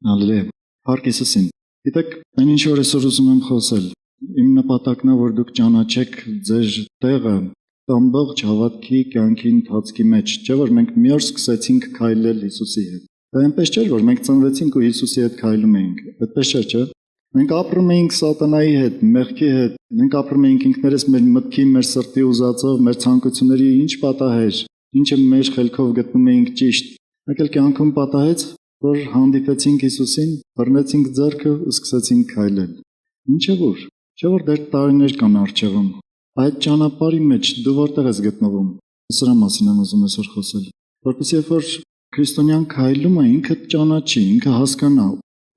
Հալելույա։ Փառք Հիսուսին։ Գիտեք, այն ինչ որ այսօր ուզում եմ խոսել, իմ նպատակն է, որ դուք ճանաչեք ձեր տեղը ամբողջ հավատքի կյանքի ընթացքի մեջ, չէ՞ որ մենք մի օր սկսեցինք քայլել Հիսուսի հետ։ Դա այնպես չէր, որ մենք ծնվեցինք ու Հիսուսի հետ քայլում էինք։ Այդպես չէ, չէ՞։ Մենք ապրում էինք սատանայի հետ, մեղքի հետ, մենք ապրում էինք ինքներս մեր մտքի, մեր սրտի ուզածով, մեր ցանկությունների ինչ պատահեր, ինչը մեր խելքով գտնում էինք ճիշտ։ Մեկ էլ կյանքում պատահեց, որ հանդիպեցինք Հիսուսին, բռնեցինք ձեռքը ու սկսեցինք քայլել։ Ինչը որ, չէ՞ որ դեռ տարիներ կան առջևում։ Այդ ճանապարհի մեջ դու որտեղ ես գտնվում։ Սրա մասին եմ ուզում այսօր խոսել։ Որպեսզի երբ որ քրիստոնյան քայլում է, ինքը ճանաչի, ինքը հասկանա,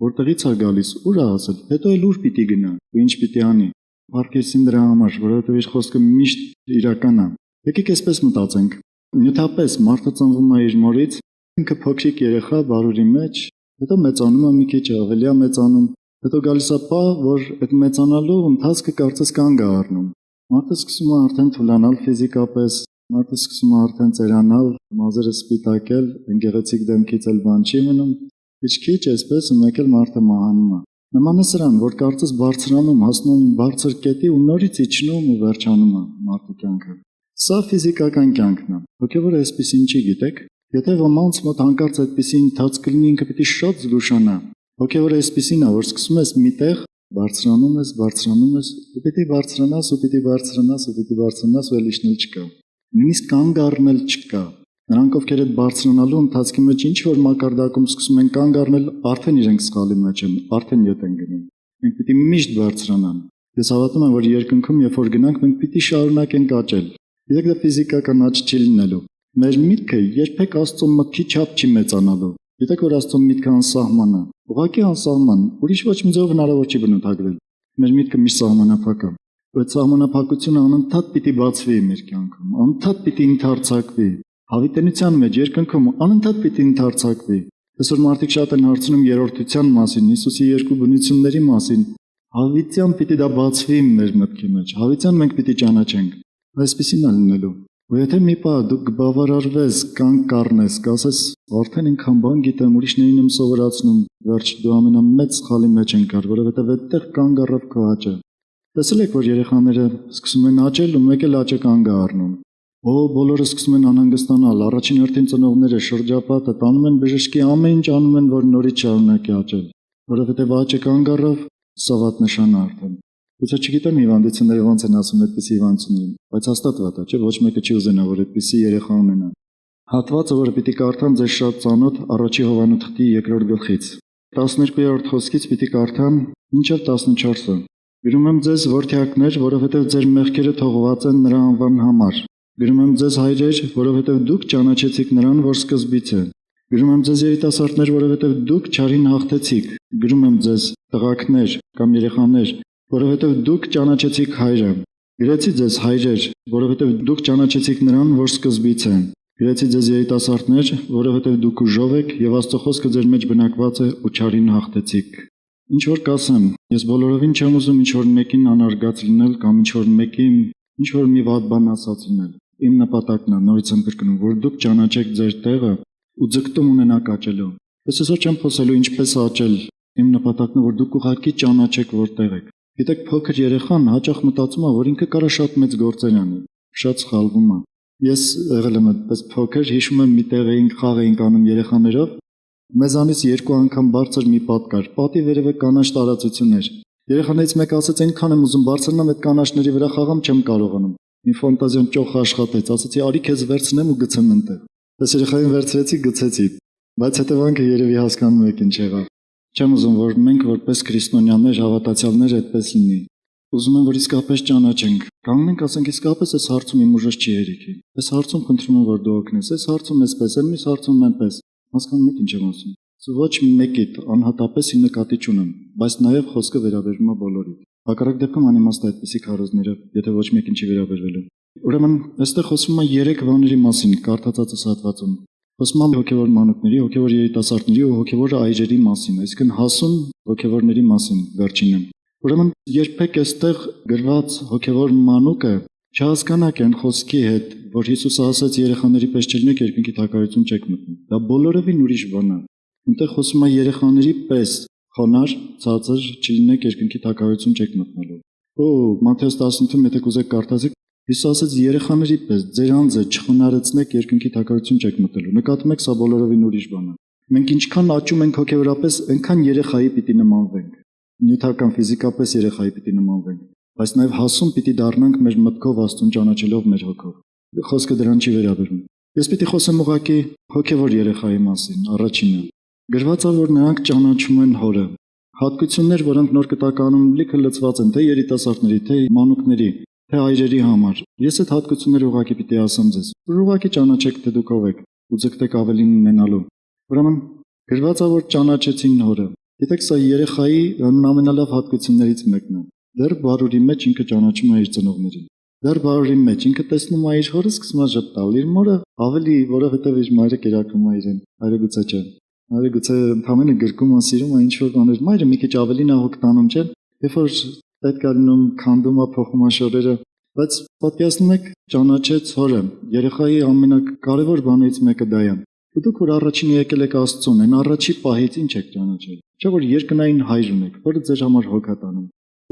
որտեղից է գալիս, ուր է հասել, հետո էլ ուր պիտի գնա ու ինչ պիտի անի։ Փառքեցին դրա համար, որովհետև իր խոսքը միշտ իրական է։ Եկեք այսպես մտածենք։ Նյութապես մարդը ծնվում է իր մորից, ինքը փոքրիկ երեխա բարուրի մեջ, հետո մեծանում է մի քիչ, ավելի է մեծանում, հետո գալիս է պահ, որ այդ մեծանալու ընթացքը կարծես կանգ է առնում։ Մարդը սկսում է արդեն թուլանալ ֆիզիկապես, մարդը սկսում է արդեն ծերանալ, մազերը սպիտակել, գեղեցիկ դեմքից էլ բան չի մնում։ Քիչ-քիչ այսպես ու մեկ էլ մարդը մահանում է։ Նման է սրան, որ կարծես բարձրանում, հասնում բարձր կետի ու նորից իջնում ու վերջանում է մարդու կյանքը։ Սա ֆիզիկական կյանքն է։ Հոգևորը այսպեսին չի, գիտեք։ Եթե ոմանց մոտ հանկարծ այդպեսի ընթացք կլինի, ինքը պիտի շատ զգուշանա։ Հոգևորը այսպեսին է, որ սկսում ես միտեղ, բարձրանում ես, ու պիտի բարձրանաս, ու պիտի բարձրանաս, ու պիտի բարձրանաս, ու ել իջնել չկա։ Նույնիսկ կանգ առնել չկա։ Նրանք, ովքեր այդ բարձրանալու ընթացքի մեջ ինչ որ մակարդակում սկսում են կանգ առնել, արդեն իրենք սխալի մեջ են, արդեն ետ են գնում։ Մենք պիտի միշտ բարձրանան։ Ես հավատում եմ, որ երկնքում, երբ որ գնանք, մենք պիտի շարունակենք աճել։ Գիտեք, դա ֆիզիկական աճ չի լինելու։ Մեր միտքը երբեք Աստծո մտքի չափ չի մեծանալու։ Գիտեք, որ Աստծո միտքը անսահման է։ Ուղղակի անսահման, ուրիշ ոչ մի ձև հնարավոր չի բնութագրել։ Մեր միտքը միշտ սահմանափակ է։ Այդ սահմանափակությունը անընդհատ պիտի բացվի մեր կյանքում, անընդհատ պիտի ընդարձակվի։ Հավիտենության մեջ երկնքում անընդհատ պիտի ընդարձակվի։ Այսօր մարդիկ շատ են հարցնում երրորդության մասին, Հիսուսի երկու բնությունների մասին։ Հավիտյան պիտի դա բացվի մեր մտքի մեջ։ Հավիտյան մենք պիտի ճանաչենք։ Այսպեսին է լինելու։ Ու եթե մի պահ դու կբավարարվես, կանգ կառնես, կասես, արդեն ինքան բան գիտեմ, ուրիշներին եմ սովորացնում, վերջ դու ամենամեծ սխալի մեջ ենք, որովհետև այդտեղ կանգ առավ քո աճը։ Տեսել եք, որ երեխաները սկսում են աճել ու մեկ էլ աճը կանգ է առնում։ Բոլորը սկսում են անհանգստանալ, առաջին հերթին ծնողները, շրջապատը տանում են բժշկի, ամեն ինչ անում են, որ նորից շարունակի աճել, որովհետև աճը կանգ առավ, սա վատ նշան է արդեն։ Գուցե չգիտեմ հիվանդությունները ոնց են ասում այդպիսի հիվանդություններին, բայց հաստատ վատ է, չէ՞, ոչ մեկը չի ուզենա, որ այդպիսի երեխա ունենա։ Հատվածը, որը պիտի կարդամ ձեզ շատ ծանոթ Առաջի Հովհաննես թղթի 2-րդ գլխից 12-րդ խոսքից պիտի կարդամ մինչև 14-ը։ Գրում եմ ձեզ որդյակներ, որովհետև ձեր մեղքերը թողված են նրա անվան համար։ Գրում եմ ձեզ հայրեր, որովհետև դուք ճանաչեցիք նրան, որ սկզբից է։ Գրում եմ ձեզ երիտասարդներ, որովհետև դուք չարին հաղթեցիք։ Գրում եմ ձեզ տղակներ կամ երեխաներ, որովհետև դուք ճանաչեցիք հայրը։ Գրեցի ձեզ հայրեր, որովհետև դուք ճանաչեցիք նրան, որ սկզբից է։ Գրեցի ձեզ երիտասարդներ, որովհետև դուք ուժով եք եւ Աստծո խոսքը ձեր մեջ բնակված է ու չարին հաղթեցիք։ Ինչ որ կասեմ, ես բոլորովին չեմ ուզում ինչ որ մեկին անարգած լինել կամ ինչ որ մեկին ինչ որ մի վատ բան ասած լինել։ Իմ նպատակն է, նորից եմ կրկնում, որ դուք ճանաչեք ձեր տեղը ու ձգտում ունենաք աճելու։ Ես այսօր չեմ խոսելու ինչպես աճել։ Իմ նպատակն է, որ դուք ուղղակի ճանաչեք որտեղ եք։ Գիտեք, փոքր երեխան հաճախ մտածում է, որ ինքը կարա շատ մեծ գործեր անի, շատ սխալվում է։ Ես եղել եմ այդպես փոքր, հիշում եմ մի տեղ էինք խաղ էինք անում երեխաներով։ Մեզանից 2 անգամ բարձր մի պատ կար, պատի վերևը կանաչ տարածություն էր։ Երեխաներից մեկը ասաց, այնքան եմ ուզում բարձրանամ այդ կանաչների վրա խաղամ, չեմ կարողանում։ Մի ֆանտազիան ճոխ աշխատեց, ասացի, արի քեզ վերցնեմ ու գցեմ այնտեղ։ Այս երեխային վերցրեցի, գցեցի, բայց հետևանքը երևի հասկանում եք ինչ եղավ։ Չեմ ուզում, որ մենք որպես քրիստոնյաներ, հավատացյալներ այդպես լինի։ Ուզում եմ, որ իսկապես ճանաչենք։ Կանգնենք, ասենք, իսկապես այս հարցում իմ ուժս չի հերիքի։ Այս հարցում խնդրում եմ, որ դու օգնես։ Այս հարցում էսպես, այս հարցում այնպես։ Հասկանում եք ինչ եմ ասում։ Ոչ մեկիդ անհատապես ի նկատի չունեմ, բայց նաև խոսքը վերաբերվում է բոլորին։ Հակառակ դեպքում անիմաստ է այդպիսի քարոզները, եթե ոչ մեկին չի վերաբերվելու։ Ուրեմն, այստեղ խոսվում է 3 բաների մասին, կարդացածս հատվածում։ Խոսում է հոգևոր մանուկների, հոգևոր երիտասարդների ու հոգևոր այրերի մասին, այսինքն հասուն հոգևորների մասին վերջինը։ Ուրեմն, երբեք այստեղ գրված հոգևոր մանուկը չհասկանաք այն խոսքի հետ, որ Հիսուսը ասաց երեխաների պես չլինեք, երկնքի թագավորություն չեք մտնի։ Դա բոլորովին ուրիշ բան է։ Այնտեղ խոսում է երեխաների պես խոնար, ցածր չլինեք երկնքի թակավորություն չեք մտնելու։ Մատթեոս 18-ում եթե կուզեք կարդացեք, Հիսուս ասաց երեխաների պես ձեր անձը չխոնարհեցնեք երկնքի թակավորություն չեք մտնելու։ Նկատում եք, սա բոլորովին ուրիշ բան է։ Մենք ինչքան աճում ենք հոգեորապես, այնքան երեխայի պիտի նմանվենք։ Նյութական ֆիզիկապես երեխայի պիտի նմանվենք, բայց նաև հասուն պիտի դառնանք մեր մտքով Աստծուն ճանաչելով մեր հոգով։ Խոսքը դրան չի վերաբերում։ Ես պիտի խոսեմ ուղղակի հոգևոր երեխայի մասին, առաջինը։ Գրված է, որ նրանք ճանաչում են հորը։ Հատկություններ, որոնք նոր կտականում լիքը լծված են թե երիտասարդների, թե մանուկների, թե այրերի համար։ Ես այդ հատկությունները ուղղակի պիտի ասեմ ձեզ, որ ուղղակի ճանաչեք, թե դուք ով եք, ու ձգտեք ավելին ունենալու։ Ուրեմն գրված է, որ ճանաչեցին հորը։ Գիտեք, սա երեխայի ամենալավ հատկություններից մեկն է։ Դեռ բարուրի մեջ ինքը ճանաչում է իր ծնողներին։ Դեռ բարուրի մեջ ինքը տեսնում է իր հորը, սկսում է ժպտալ, իր մորը ավելի, որովհետև իր մայրը կերակրում է իրեն։ Այրը գուցե չէ։ Այրը գուցե ընդամենը գրկում է, սիրում է ինչ որ բաներ։ Մայրը մի քիչ ավելին է հոգ տանում, չէ՞։ Երբ որ պետք է լինում, քանդում է, փոխում է շորերը, բայց պատկերացնում եք, ճանաչեց հորը։ Երեխայի ամենակարևոր բաներից մեկը դա է։ Դուք որ առաջին եկել եք Աստծուն, այն առաջի պահից ինչ եք ճանաչել։ Չէ՞ որ երկնային հայր ունեք, որը ձեր համար հոգ է տանում։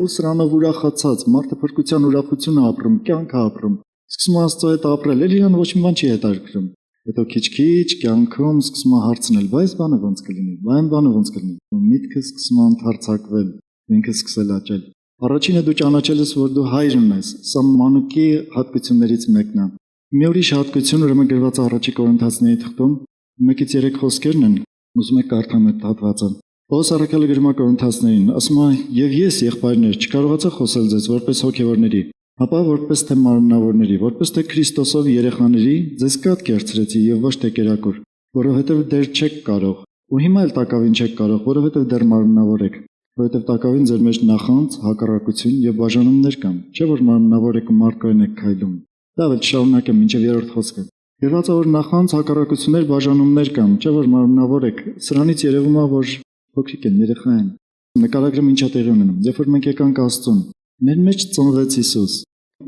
Ու սրանով ուրախացած, մարդը փրկության ուրախություն է ապրում, կյանք է ապրում։ Սկսում է Աստծո հետ ապրել, էլ իրան ոչ մի բան չի հետաքրքրում։ Հետո քիչ-քիչ կյանքում սկսում է հարցնել, բայց բանը ոնց կլինի, այն բանը ոնց կլինի։ Ու միտքը սկսում է ընդարձակվել, ինքը սկսել աճել։ Առաջինը դու ճանաչել ես, որ դու հայր ունես, սա մանուկի հատկություններից մեկն է։ Մի ուրիշ հատկություն, ուրեմն գրված է առաջի Կորինթացիների թղթում 1-3 խոսքերն են, ուզում եք կարդամ այդ հատվածը։ Պողոս առաքյալը գրում է Կորինթացիներին, ասում է. «Եվ ես, եղբայրներ, չկարողացա խոսել ձեզ որպես հոգևորների, ապա որպես թե մարմնավորների, որպես թե Քրիստոսով երեխաների, ձեզ կատ կերծրեցի եւ ոչ թե կերակուր, որովհետեւ դեռ չեք կարող, ու հիմա էլ տակավին չեք կարող, որովհետեւ դեռ մարմնավոր եք, որովհետեւ տակավին ձեր մեջ նախանձ, հակառակություն եւ բաժանումներ կան, չէ՞ որ մարմնավոր եք ու մարդկային եք քայլում»։ Լավ է, շարունակեմ մինչեւ 3-րդ խոսքը։ Գրված է, որ նախանձ, հակառակություններ, բաժանումներ կան, չէ՞ որ մարմնավոր եք։ Սրանից երևում է, որ փոքրիկ են, երեխա են։ Նկարագրեմ ինչա տեղի ունենում։ Երբ որ մենք եկանք Աստծուն, մեր մեջ ծնվեց Հիսուս։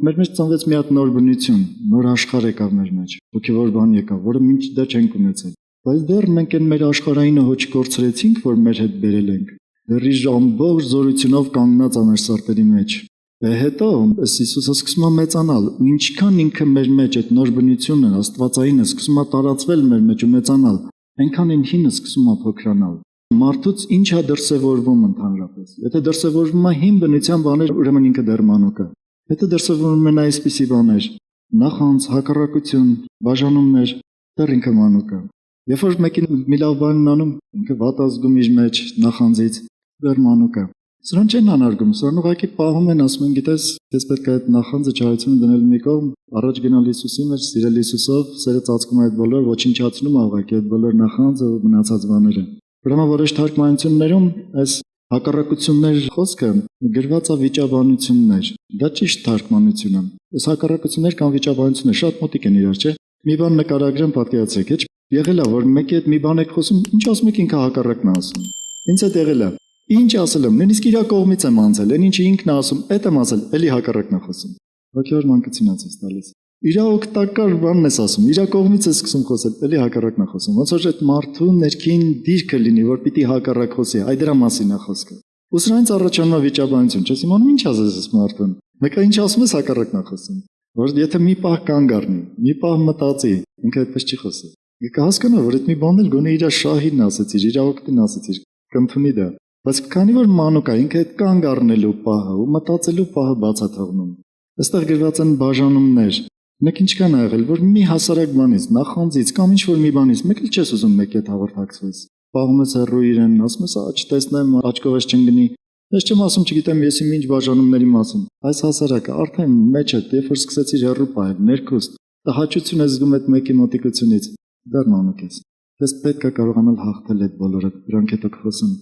Մեր մեջ ծնվեց մի հատ նոր բնություն, նոր աշխարհ եկավ մեր մեջ։ Հոգևոր բան եկավ, որը մինչ դեռ չենք ունեցել։ Բայց դեռ մենք այն մեր աշխարհայինը ոչ կորցրեցինք, որ մեր հետ բերել ենք։ Դեռ իր ամբողջ զորությունով կանգնած է մեր սրտերի մեջ։ Հետո Հիսուսը սկսում է մեծանալ, ու ինչքան ինքը մեր մեջ այդ նոր բնությունը, աստվածայինը սկսում է տարածվել մեր մեջ ու մեծանալ, այնքան այն հինը սկսում է փոքրանալ։ Մարդուց ինչ է դրսևորվում ընդհանրապես։ Եթե դրսևորվում է հին բնության բաներ, ուրեմն ինքը դեռ մանուկ է։ Եթե դրսևորվում են այսպիսի բաներ, նախանձ, հակառակություն, բաժանումներ, դեռ ինքը մանուկ է։ Երբ որ մեկին մի լավ բան անում, ինքը վատ ազգում իր մեջ նախանձից, դեռ մանուկ է։ Սրան չեն անարգում, սրան ուղղակի պահում են, ասում են, գիտես, դες պետք է այդ նախանձը չարությունը դնել մի կողմ, առաջ գնալ Հիսուսի մեջ, սիրել Հիսուսով, սերը ծածկում այդ բոլոր, ոչնչացնում ուղղակի այդ բոլոր նախանձը ու մնացած բաները։ Ուրեմն որոշ թարգմանություններում այս հակառակություններ խոսքը գրված է վիճաբանություններ։ Դա ճիշտ թարգմանություն է։ Այս հակառակություններ կամ վիճաբանություններ շատ մոտիկ են իրար, չէ՞։ Մի բան նկարագրեմ, պատկերացրեք, հեչ եղել է, որ մեկի հետ մի բան եք խոսում, ինչ ասում եք ինքը հակառակն է ասում։ Ինձ հետ եղել է։ Ինչ ասել եմ, նույնիսկ իր կողմից եմ անցել, այն ինչը ինքն է ասում, այդ եմ ասել, էլի հակառակն է խոսում։ Հոգևոր մանկությունից է տալիս։ Իր օգտակար բանն ես ասում, իր կողմից ես սկսում խոսել, էլի հակառակն է խոսում։ Ոնց որ այդ մարդու ներքին դիրքը լինի, որ պիտի հակառակ խոսի, այ դրա մասին է խոսքը։ Ու սրանից առաջանում է վիճաբանություն, չես իմանում ինչ ասես այս մարդուն։ Մեկը ինչ ասում ես հակառակն է խոսում։ Որ եթե մի պահ կանգ առնի, մի պահ մտածի, ինքը այդպես չի խոսի։ Կհասկանա, որ այդ մի բանն էլ գոնե իր շահին ասեցիր, իր օգտին ասեցիր, կընդունի դա։ Բայց քանի որ մանուկ է, ինքը այդ կանգ առնելու պահը ու մտածելու պահը բաց է թողնում։ Այստեղ գրված են բաժանումներ։ Մեկ ինչքան ա եղել, որ մի հասարակ բանից, նախանձից կամ ինչ-որ մի բանից, մեկ էլ չես ուզում մեկի հետ հաղորդակցվես։ Պահում ես հեռու իրեն, ասում ես, չտեսնեմ, աչքովս չընկնի։ Ես չեմ ասում, չգիտեմ, ես իմ ինչ բաժանումների մասին։ Այս հասարակը արդեն մեջդ, երբ որ սկսեցիր հեռու պահել, ներքուստ, տհաճություն ես զգում այդ մեկի մոտիկությունից, դեռ մանուկ ես։ Ես պետք է կարողանալ հաղթել այդ բոլորը, դրանք հետո կխոսեմ։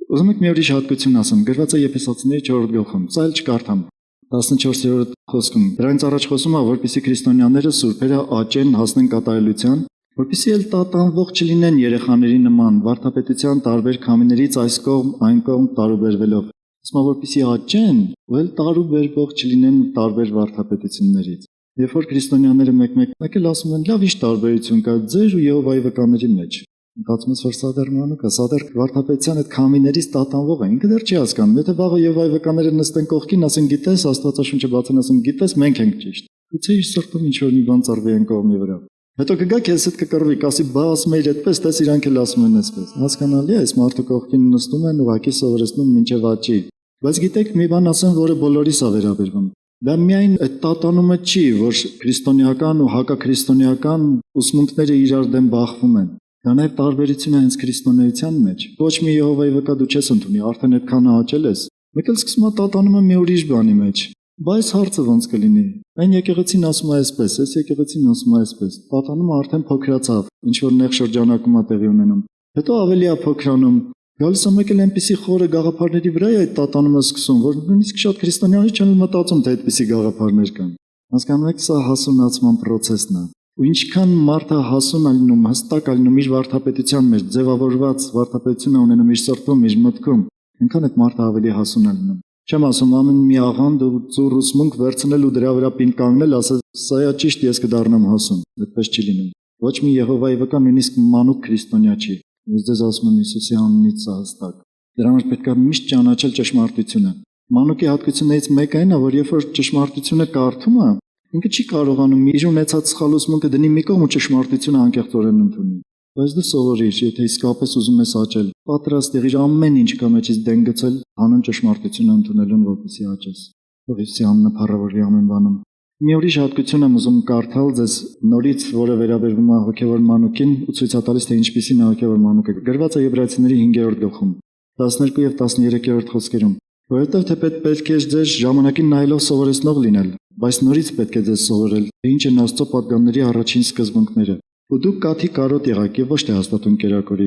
Ուզում եք մի ուրիշ հատկություն ասեմ, գրված է Եփեսացիների 4-րդ գլխում, սա էլ չկարդամ։ 14-րդ խոսքում։ Դրանից առաջ խոսում է, որպեսզի քրիստոնյաները սուրբերը աճեն, հասնեն կատարելության, որպեսզի էլ տատանվող չլինեն երեխաների նման, վարդապետության տարբեր քամիներից այս կողմ, այն կողմ տարուբերվելով։ Ասում է, որպեսզի աճեն, ու էլ տարուբերվող չլինեն տարբեր վարդապետություններից։ Երբ որ քրիստոնյաները մեկ-մեկ էլ ասում են, լավ, ի՞նչ տարբերություն կա ձեր ու Եհովայի վկաների մեջ։ Մտածում ես, որ սա դեռ մանուկ է, սա դեռ վարդապետության այդ քամիներից տատանվող է, ինքը դեռ չի հասկանում, եթե վաղը եւ այ վկաները նստեն կողքին, ասեն գիտես, Աստվածաշունչը բացեն, ասեն գիտես, մենք ենք ճիշտ։ Գուցե իր սրտում ինչ որ մի բան ծառվի են կողմի վրա։ Հետո կգա քեզ հետ կկռվի, կասի բա ասում էիր այդպես, տես իրանք էլ ասում են այսպես։ Հասկանալի է, այս մարդու կողքին նստում են, ուղակի սովորեցնում մինչև աճի։ Բայց գիտեք, մի բան ասեմ, որը բոլորիս է վերաբերվում։ Դա միայն այդ տատանումը չի, որ քրիստոնեական ու հակաքրիստոնեական ուսմունքները իրար դեմ բախվում են։ Դա նաև տարբերություն է հենց քրիստոնեության մեջ։ Ոչ մի Եհովայի վկա դու չես ընդունի, արդեն այդքան աճել ես։ Մեկ էլ սկսում է տատանումը մի ուրիշ բանի մեջ։ Բայց հարցը ոնց կլինի։ Այն եկեղեցին ասում է այսպես, այս եկեղեցին ասում է այսպես։ Տատանումը արդեն փոքրացավ, ինչ որ նեղ շրջանակում է տեղի ունենում։ Հետո ավելի է փոքրանում։ Գալիս է մեկ էլ այնպիսի խորը գաղափարների վրա է այդ տատանումը սկսում, որ նույնիսկ շատ քրիստոնյաներ չեն մտածում, թե այդպիսի գաղափարներ կան։ Հասկանում եք, սա հասունացման process-ն է։ Ու ինչքան մարդը հասուն ալնում, հստակ ալնում իր վարդապետության մեջ, ձևավորված վարդապետություն ունենում իր սրտում, իր մտքում, այնքան այդ մարդը ավելի հասուն ալնում։ Չեմ ասում ամեն մի աղանդ ու ծուռ ուսմունք վերցնել ու դրա վրա պին կանգնել, ասել սա է ճիշտ, ես կդառնամ հասուն։ Այդպես չի լինում։ Ոչ մի Եհովայի վկա նույնիսկ մանուկ քրիստոնյա չի։ Ես ձեզ ասում եմ Հիսուսի անունից սա հստակ։ Դրա համար պետք է միշտ ճանաչել ճշմարտությունը։ Մանուկի հատկություններից մեկը այն է, որ երբ որ ճշմարտությունը կարդում է, ինքը չի կարողանում իր ունեցած սխալ ուսմունքը դնի մի կողմ ու ճշմարտությունը անկեղծորեն ընդունի։ Բայց դու սովորիր, եթե իսկապես ուզում ես աճել, պատրաստ եղիր ամեն ինչ կա մեջից դեն գցել հանուն ճշմարտությունը ընդունելուն, որպեսզի աճես։ Թող Հիսուսի անունը փառավորվի ամեն բանում։ Մի ուրիշ հատկություն եմ ուզում կարդալ ձեզ նորից, որը վերաբերվում է հոգևոր մանուկին ու ցույց է տալիս, թե ինչպիսին է հոգևոր մանուկը։ Գրված է Եբրայեցիների 5-րդ գլխում, 12 եւ 13-րդ խոսքերում։ Որովհետև թե պետք է ձեզ ժամանակին նայելով սովորեցնող լինել, բայց նորից պետք է ձեզ սովորել, թե ինչ են Աստծո պատգամների առաջին սկզբունքները։ Ու դուք կաթի կարոտ եղաք եւ ոչ թե հաստատուն կերակուրի,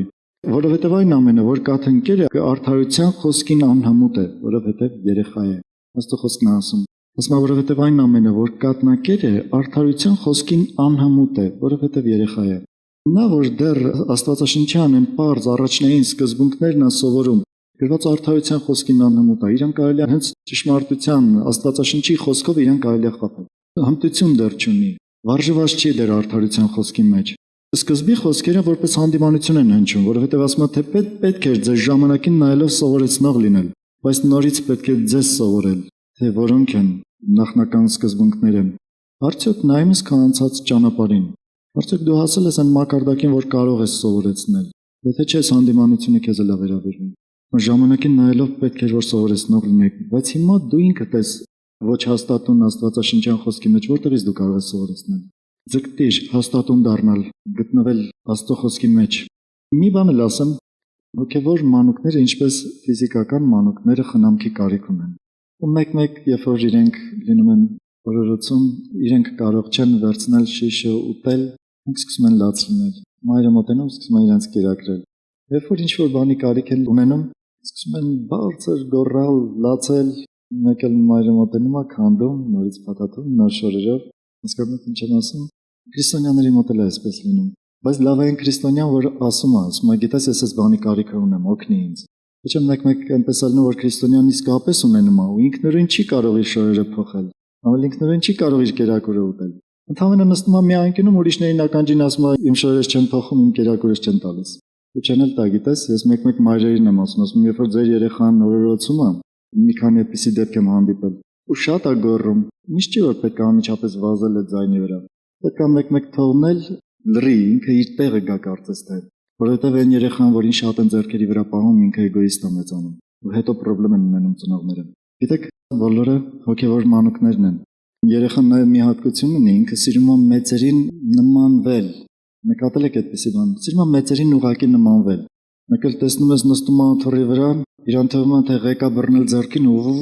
որովհետև այն ամենը, որ կաթ ընկեր է, արդարության խոսքին անհամուտ է, որովհետև երեխա է։ Աստծո խոսքն է ասում։ Ասում է, որովհետև այն ամենը, որ կաթնակեր է, արդարության խոսքին անհամուտ է, որովհետև երեխա է։ Նա, որ դեռ Աստվածաշնչյան են պարզ առաջնային սկզբունքներն է սովորում, գրված արդարության խոսքին անհամուտ է, իրան կարելի է հենց ճշմարտության Աստվածաշնչի խոսքով իրան կարելի է խաբել։ Հմտություն դեռ չունի, վարժված չի դեռ արդարության խոսքի մեջ։ Սկզբի խոսքերը որպես հանդիմանություն են հնչում, որովհետև ասում է, թե պետք է ձեզ ժամանակին նայելով սովորեցնող լինել, բայց նորից պետք է ձեզ սովորել, թե որոնք են նախնական սկզբունքները։ Արդյոք նայում ես քո անցած ճանապարհին։ Արդյոք դու հասել ես այն մակարդակին, որ կարող ես սովորեցնել։ Եթե չես, հանդիմանությունը քեզ էլ է վերաբերվում։ Ժամանակին նայելով պետք է որ սովորեցնող լինեք, բայց հիմա դու ինքդ ես ոչ հաստատուն Աստվածաշնչյան խոսքի մեջ որտեղից դու կարող ես սովորեցնել։ Ձգտիր հաստատուն դառնալ, գտնվել Աստծո խոսքի մեջ։ Մի բան էլ ասեմ, հոգևոր մանուկները, ինչպես ֆիզիկական մանուկները խնամքի կարիք ունեն։ Ու մեկ-մեկ, երբ որ իրենք լինում են օրորոցում, իրենք կարող չեն վերցնել շիշը ուտել, ինք սկսում են լաց լինել։ Մայրը մոտենում, սկսում է իրենց կերակրել։ Երբ որ ինչ-որ բանի կարիք են ունենում, սկսում են բարձր գոռալ, լացել, մեկ էլ մայրը մոտենում է, քանդում, նորից փաթաթում, նոր շորերով։ Հասկանում եք ինչ եմ ասում։ Քրիստոնյաների մոտ էլ է այսպես լինում։ Բայց լավ է այն քրիստոնյան, որ ասում է, գիտես, ես այս բանի կարիք ունեմ, օգնի ինձ։ Ոչ եմ մեկ-մեկ այնպես ալնում, որ քրիստոնյան իսկապես ունենում է ու ինքնուրույն չի կարող իր շորերը փոխել։ Ավելի ինքնուրույն չի կարող իր կերակուրը ուտել։ Ընդհանրապես նստում է մի անկյունում, ուրիշներին ականջին ասում է, իմ շորերս չեն փոխում, իմ կերակուրս չեն տալիս։ Ու չեն էլ տա, գիտես, ես մեկ-մեկ մայրերին եմ ասում, երբ որ ձեր երեխան օրորոցում է, մի քանի այդպիսի դեպք եմ հանդիպել։ Ու շատ է գոռում։ Միշտ չի որ պետք է անմիջապես վազել այդ ձայնի վրա։ Պետք է մեկ-մեկ թողնել լռի, ինքը իր տեղը գա կարծես թե։ Որովհետև այն երեխան, որին շատ են ձեռքերի վրա պահում, ինքը էգոիստ է մեծանում։ Ու հետո խնդրեմ են ունենում ծնողները։ Գիտեք, բոլորը հոգևոր մանուկներն են։ Երեխան նաև մի հատկություն ունի, ինքը սիրում է մեծերին նմանվել։ Նկատել եք այդպիսի բան։ Սիրում է մեծերին ուղղակի նմանվել։ Մեկ էլ տեսնում ես նստում աթոռի վրա, իրան թվում է թե ղեկա բռնել ձեռքին ու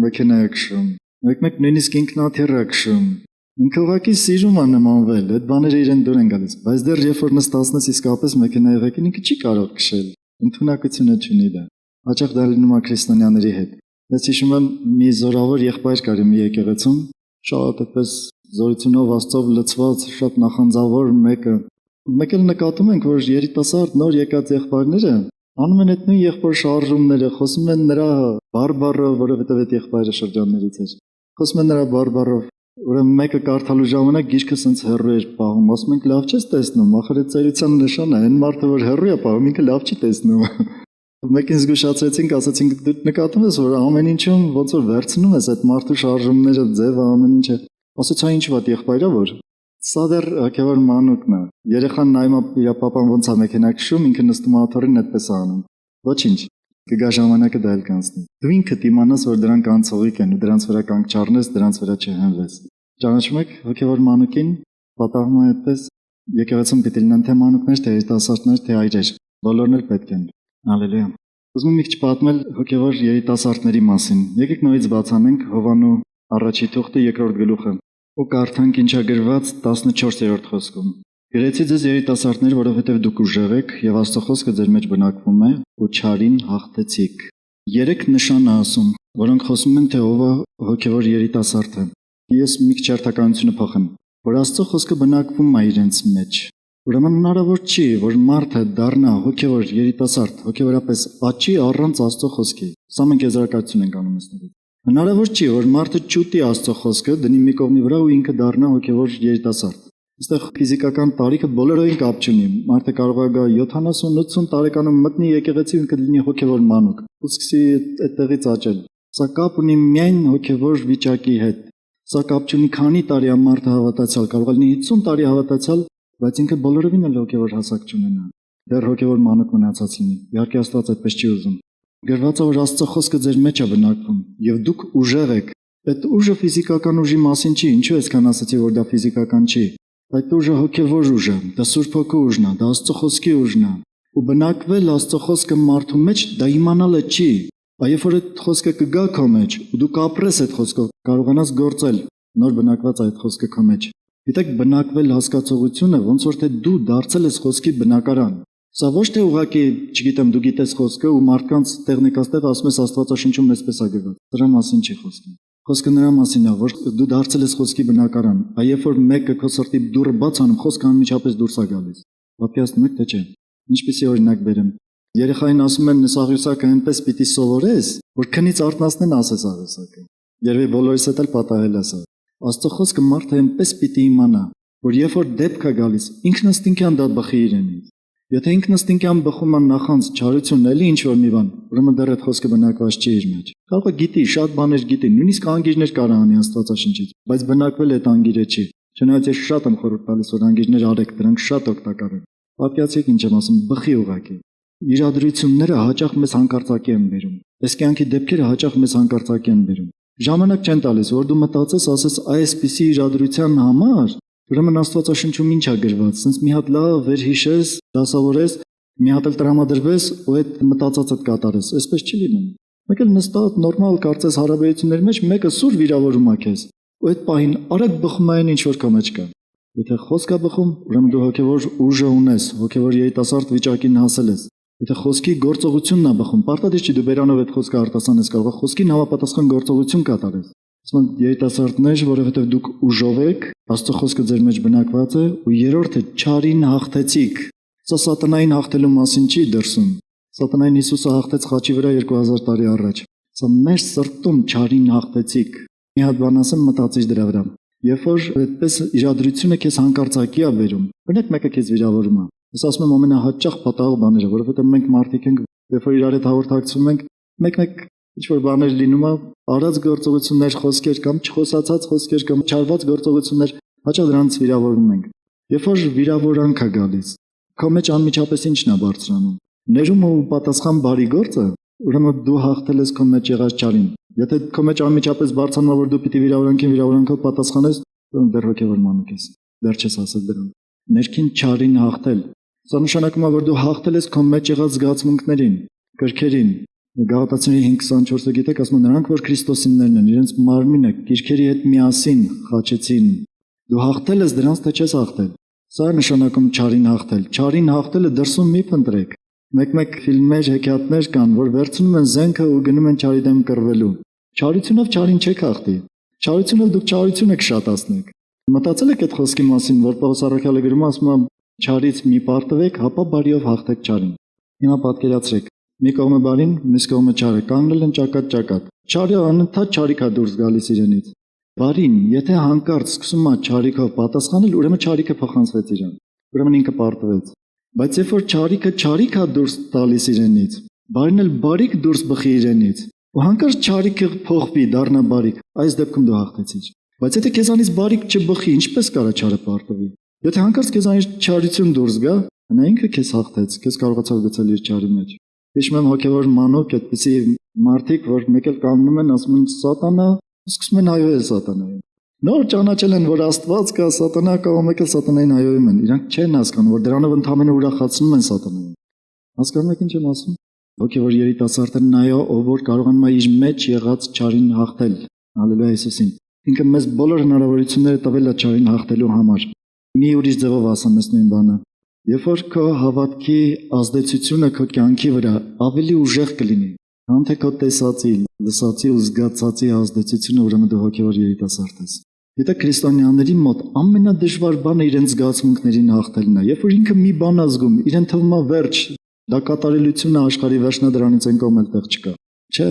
մեքենա է քշում։ Մեկ-մեկ նույնիսկ ինքնաթիռ է քշում։ Ինքը ուղղակի սիրում է նմանվել, այդ բաները իրեն դուր են գալիս, բայց դեռ երբ որ նստացնես իսկապես մեքենայի ղեկին, ինքը չի կարող քշել։ Ընդունակությունը չունի դա։ Հաճախ դա լինում է քրիստոնյաների հետ։ Ես հիշում եմ մի զորավոր եղբայր կար մի եկեղեցում, շատ այդպես զորությունով Աստծով լցված, շատ նախանձավոր մեկը։ Մեկ էլ նկատում ենք, որ երիտասարդ նոր եկած եղբայրները անում են այդ նույն եղբոր շարժումները, խոսում են նրա բարբառով, որովհետև այդ եղբայրը շրջաններից էր։ Խոսում են նրա բարբառով, Ուրեմն մեկը կարդալու ժամանակ գիրքը սենց հեռու էր պահում, ասում ենք լավ չես տեսնում, ախր այդ ծերության նշանը, այն մարդը որ հեռու է պահում, ինքը լավ չի տեսնում։ Մեկին զգուշացրեցինք, ասացինք դու նկատում ես, որ ամեն ինչում ոնց որ վերցնում ես այդ մարդու շարժումները, ձևը, ամեն ինչը։ Ասաց այն ինչ վատ եղբայրը որ սա դեռ հոգևոր մանուկն է։ Երեխան նայում է իր papan ոնց է մեքենա քշում, ինքը նստում է աթոռին այդպես է անում։ Ոչինչ։ Կգա ժամանակը դա էլ կանցնի։ Դու ինքդ իմանաս, որ դրանք անցողիկ են ու դրանց վրա կանգ չառնես, դրանց վրա չհենվես։ Ճանաչում եք հոգևոր մանուկին, պատահում է այդպես եկեղեցում պիտի լինեն թե մանուկներ, թե երիտասարդներ, թե այրեր։ Բոլորն էլ պետք են։ Հալելույա։ Ուզում եմ մի քիչ պատմել հոգևոր երիտասարդների մասին։ Եկեք նորից բացանենք Հովանու առաջի թուղթը 2-րդ գլուխը ու կարդանք ինչ է գրված 14-րդ խոսքում։ Գրեցի ձեզ երիտասարդներ, որովհետև դուք ուժեղ եք եւ Աստծո խոսքը ձեր մեջ բնակվում է ու չարին հաղթեցիք։ 3 նշան է ասում, որոնք խոսում են թե ով է հոգևոր երիտասարդը։ Ես մի քիչ արտականությունը փոխեմ, որ Աստծո խոսքը բնակվում է իրենց մեջ։ Ուրեմն հնարավոր չի, որ մարդը դառնա հոգևոր երիտասարդ, հոգևորապես աճի առանց Աստծո խոսքի։ Սա մենք եզրակացություն ենք անում այստեղ։ Հնարավոր չի, որ մարդը չուտի Աստծո խոսքը, դնի մի կողմի վրա ու ինքը դառնա հոգևոր երիտասարդ։ Այստեղ ֆիզիկական տարիքը բոլորովին կապ չունի։ Մարդը կարող է գա 70-80 տարեկանում մտնի եկեղեցի ու ինքը լինի հոգևոր մանուկ, ու սկսի այդտեղից աճել։ Սա կապ ունի միայն հոգևոր վիճակի հետ։ Սա կապ չունի քանի տարի է մարդը հավատացյալ, կարող է լինի 50 տարի հավատացյալ, բայց ինքը բոլորովին էլ հոգևոր հասակ չունենա։ Դեռ հոգևոր մանուկ մնացած լինի։ Իհարկե Աստված այդպես չի ուզում։ Գրված է, որ Աստծո խոսքը ձեր մեջ է բնակվում, եւ դուք ուժեղ եք։ Այդ ուժը ֆիզիկական ուժի մասին չի, ինչու այսքան ասացի, որ դա ֆիզիկական չի։ Այդ ուժը հոգևոր ուժ է, դա Սուրբ Հոգու ուժն է, դա Աստծո խոսքի ուժն է։ Ու բնակվել Աստծո խոսքը մարդու մեջ, դա իմանալը չի։ Երբ որ այդ խոսքը կգա քո մեջ, ու դու կապրես այդ խոսքով, կարողանաս գործել, նոր բնակված այդ խոսքը քո մեջ։ Գիտեք, բնակվել հասկացողությունը ոնց որ թե դու դարձել ես խոսքի բնակարան։ Սա ոչ թե ուղղակի, չգիտեմ, դու գիտես խոսքը ու մարդկանց տեղնիկաստեղ ասում ես Աստվածաշնչում այսպես է գրված։ Դրա մասին չի խոսքը։ Խոսքը նրա մասին է, որ դու դարձել ես խոսքի բնակարան։ Երբ որ մեկը քո սրտի դուռը բաց անում, խոսքը անմիջապես դուրս է գալիս։ Պատկերացնում եք թե չէ։ Ինչպեսի օրինակ բերեմ։ Երեխային ասում են սաղյուսակը այնպես պիտի սովորես, որ քնից արթնացնեն ասես սաղյուսակը։ Երևի բոլորիս հետ էլ պատահել է սա։ Աստծո խոսքը մարդը այնպես պիտի իմանա, որ երբ որ դեպք է գալիս, ինքնըստինքյան դա բխի իրենից։ Եթե ինքնըստինքյան բխում է նախանց չարություն, էլի ինչ որ մի բան, ուրեմն դեռ այդ խոսքը բնակված չի իր մեջ։ Կարող է գիտի, շատ բաներ գիտի, նույնիսկ անգիրներ կարող անի Աստվածաշնչից, բայց բնակվել այդ անգիրը չի։ Չնայած ես շատ եմ խորհուրդ տալիս, որ անգիրներ արեք, դրանք շատ օգտակար են։ Պատկերացրեք ինչ եմ ասում, բխի ուղակի։ Իրադրությունները հաճախ մեզ հանկարծակի են բերում։ Այս կյանքի դեպքերը հաճախ մեզ հանկարծակի են բերում։ Ժամանակ չեն տալիս, որ դու մտածես, ասես այսպիսի իրադրության համար, ուրեմն Աստվածաշնչում ինչ է գրված, ասես մի հատ լավ վերհիշես, դասավորես, մի հատ էլ տրամադրվես ու այդ մտածածդ կատարես, այսպես չի լինում։ Մեկ էլ նստած նորմալ կարծես հարաբերությունների մեջ մեկը սուր վիրավորում է քեզ, ու այդ պահին արագ բխում է այն ինչ որ քո մեջ կա։ Եթե խոսք է բխում, ուրեմն դու հոգևոր ուժ ունես, հոգևոր երիտասարդ վիճակին հասել ես։ Եթե խոսքի գործողությունն է բխում, պարտադիր չի դու բերանով այդ խոսքը արտասանես, կարող է խոսքին համապատասխան գործողություն կատարես։ Ասում են երիտասարդներ, որովհետև դուք ուժով եք, Աստծո խոսքը ձեր մեջ բնակված է, ու երրորդը չարին հաղթեցիք։ Սա սատանային հաղթելու մասին չի դրսում։ Սատանային Հիսուսը հաղթեց խաչի վրա 2000 տարի առաջ։ Սա մեր սրտում չարին հաղթեցիք։ Մի հատ բան ասեմ, մտածիր դրա վրա։ Երբ որ այդպես իրադրությունը քեզ հանկարծակի է բերում, բնեք մեկը քեզ վիրավորում է։ Ես ասում եմ ամենահաճախ պատահող բաները, որովհետև մենք մարդիկ ենք, երբ որ իրար հետ հաղորդակցվում ենք, մեկ-մեկ ինչ որ բաներ լինում է, արած գործողություններ, խոսքեր կամ չխոսացած խոսքեր կամ չարված գործողություններ, հաճախ դրանից վիրավորվում ենք։ Երբ որ վիրավորանք է գալիս, քո մեջ անմիջապես ի՞նչն է բարձրանում։ Ներումը ու պատասխան բարի գործը, ուրեմն դու հաղթել ես քո մեջ եղած չարին։ Եթե քո մեջ անմիջապես բարձրանա, որ դու պիտի վիրավորանքով պատասխանես, ուրեմն դեռ հոգևոր մանուկ ես։ Դեռ չես հասել դրան։ Ներքին չարին հաղթել։ Սա նշանակում է, որ դու հաղթել ես քո մեջ եղած զգացմունքներին, կրքերին։ Գաղատացիների 5:24-ը գիտեք, ասում են նրանք, որ Քրիստոսիններն են, իրենց մարմինը քիրքերի հետ միասին խաչեցին։ Դու հաղթել ես դրանց, թե չես հաղթել։ Սա է նշանակում չարին հաղթել։ Չարին հաղթելը դրսում մի փնտրեք։ Մեկ-մեկ ֆիլմեր, հեքիաթներ կան, որ վերցնում են զենքը ու գնում են չարի դեմ կռվելու։ Չարությունով չարին չեք հաղթի։ Չարությունով դուք չարությունը կշատացնեք։ Մտածել եք այդ խոսքի մասին, որ Պողոս առաքյալը գրում է, ասում է չարից մի պարտվեք, հապա բարիով հաղթեք չարին։ Հիմա պատկերացրեք, մի կողմը բարին, մյուս կողմը չարը, կանգնել են ճակատ։ Չարը անընդհատ չարիք է դուրս գալիս իրենից։ բարին, եթե հանկարծ սկսում է չարիքով պատասխանել, ուրեմն չարիքը փոխանցվեց իրան։ Ուրեմն ինքը պարտվեց։ Բայց երբ որ չարիքը չարիք է դուրս տալիս իրենից, բարին էլ բարիք դուրս բխի իրենից, ու հանկարծ չարիքը փոխվի, դառնա բարիք, այս դեպքում դու հաղթեցիր։ Բայց եթե քեզանից բարիք չբխի, ինչպես կարա չարը պարտվի։ Եթե հանկարծ քեզանից չարություն դուրս գա, նա ինքը քեզ հաղթեց, քեզ կարողացավ գցել իր չարի մեջ։ Հիշում եմ հոգևոր մանուկ, այդպիսի մարդիկ, որ մեկ էլ կանգնում են, ասում են սատանա, սկսում են հայոյել սատանային։ Նոր ճանաչել են, որ Աստված կա, սատանա կա, ու մեկ էլ սատանային հայոյում են։ Իրանք չեն հասկանում, որ դրանով ընդհանրապես ուրախացնում են սատանային։ Հասկանում եք ինչ եմ ասում։ Հոգևոր երիտասարդը նայո, ով որ կարողանում է իր մեջ եղած չարին հաղթել։ Հալելույա Հիսուսին։ Ինքը մեզ բոլոր հնարավորությունները տվել է չարին հաղթելու համար։ Մի ուրիշ ձևով ասեմ այս նույն բանը։ Երբ որ քո հավատքի ազդեցությունը քո կյանքի վրա ավելի ուժեղ կլինի, քան թե քո տեսածի, լսածի ու զգացածի ազդեցությունը, ուրեմն դու հոգևոր երիտասարդ ես։ Եթե քրիստոնյաների մոտ ամենադժվար բանը իրենց զգացմունքներին հաղթելն է, երբ որ ինքը մի բան ազգում, իրեն թվում է վերջ, դա կատարելությունը աշխարհի վերջնա դրանից են կողմել տեղ չկա։ Չէ,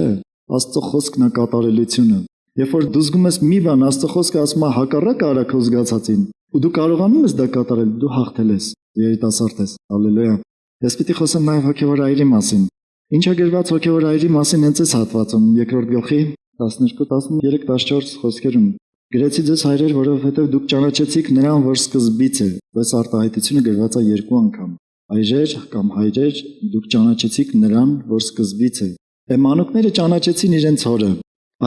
Աստծո խոսքն է կատարելությունը։ Երբ որ դու զգում ես մի բան, Աստծո խոսքը ասում է հակառակը արա քո զգացածին, ու դու կարողանում ես դա կատարել, դու հաղթել ես, երիտասարդ ես։ Հալելույա։ Ես պիտի խոսեմ նաև հոգևոր այրի մասին։ Ինչ է գրված հոգևոր այրի մասին հենց այս հատվածում, 2-րդ գլխի 12-13-14 խոսքերում։ Գրեցի ձեզ հայրեր, որովհետև դուք ճանաչեցիք նրան, որ սկզբից է։ Այս արտահայտությունը գրված է 2 անգամ։ Այրեր կամ հայրեր, դուք ճանաչեցիք նրան, որ սկզբից է։ Մանուկները ճանաչեցին իրենց հորը։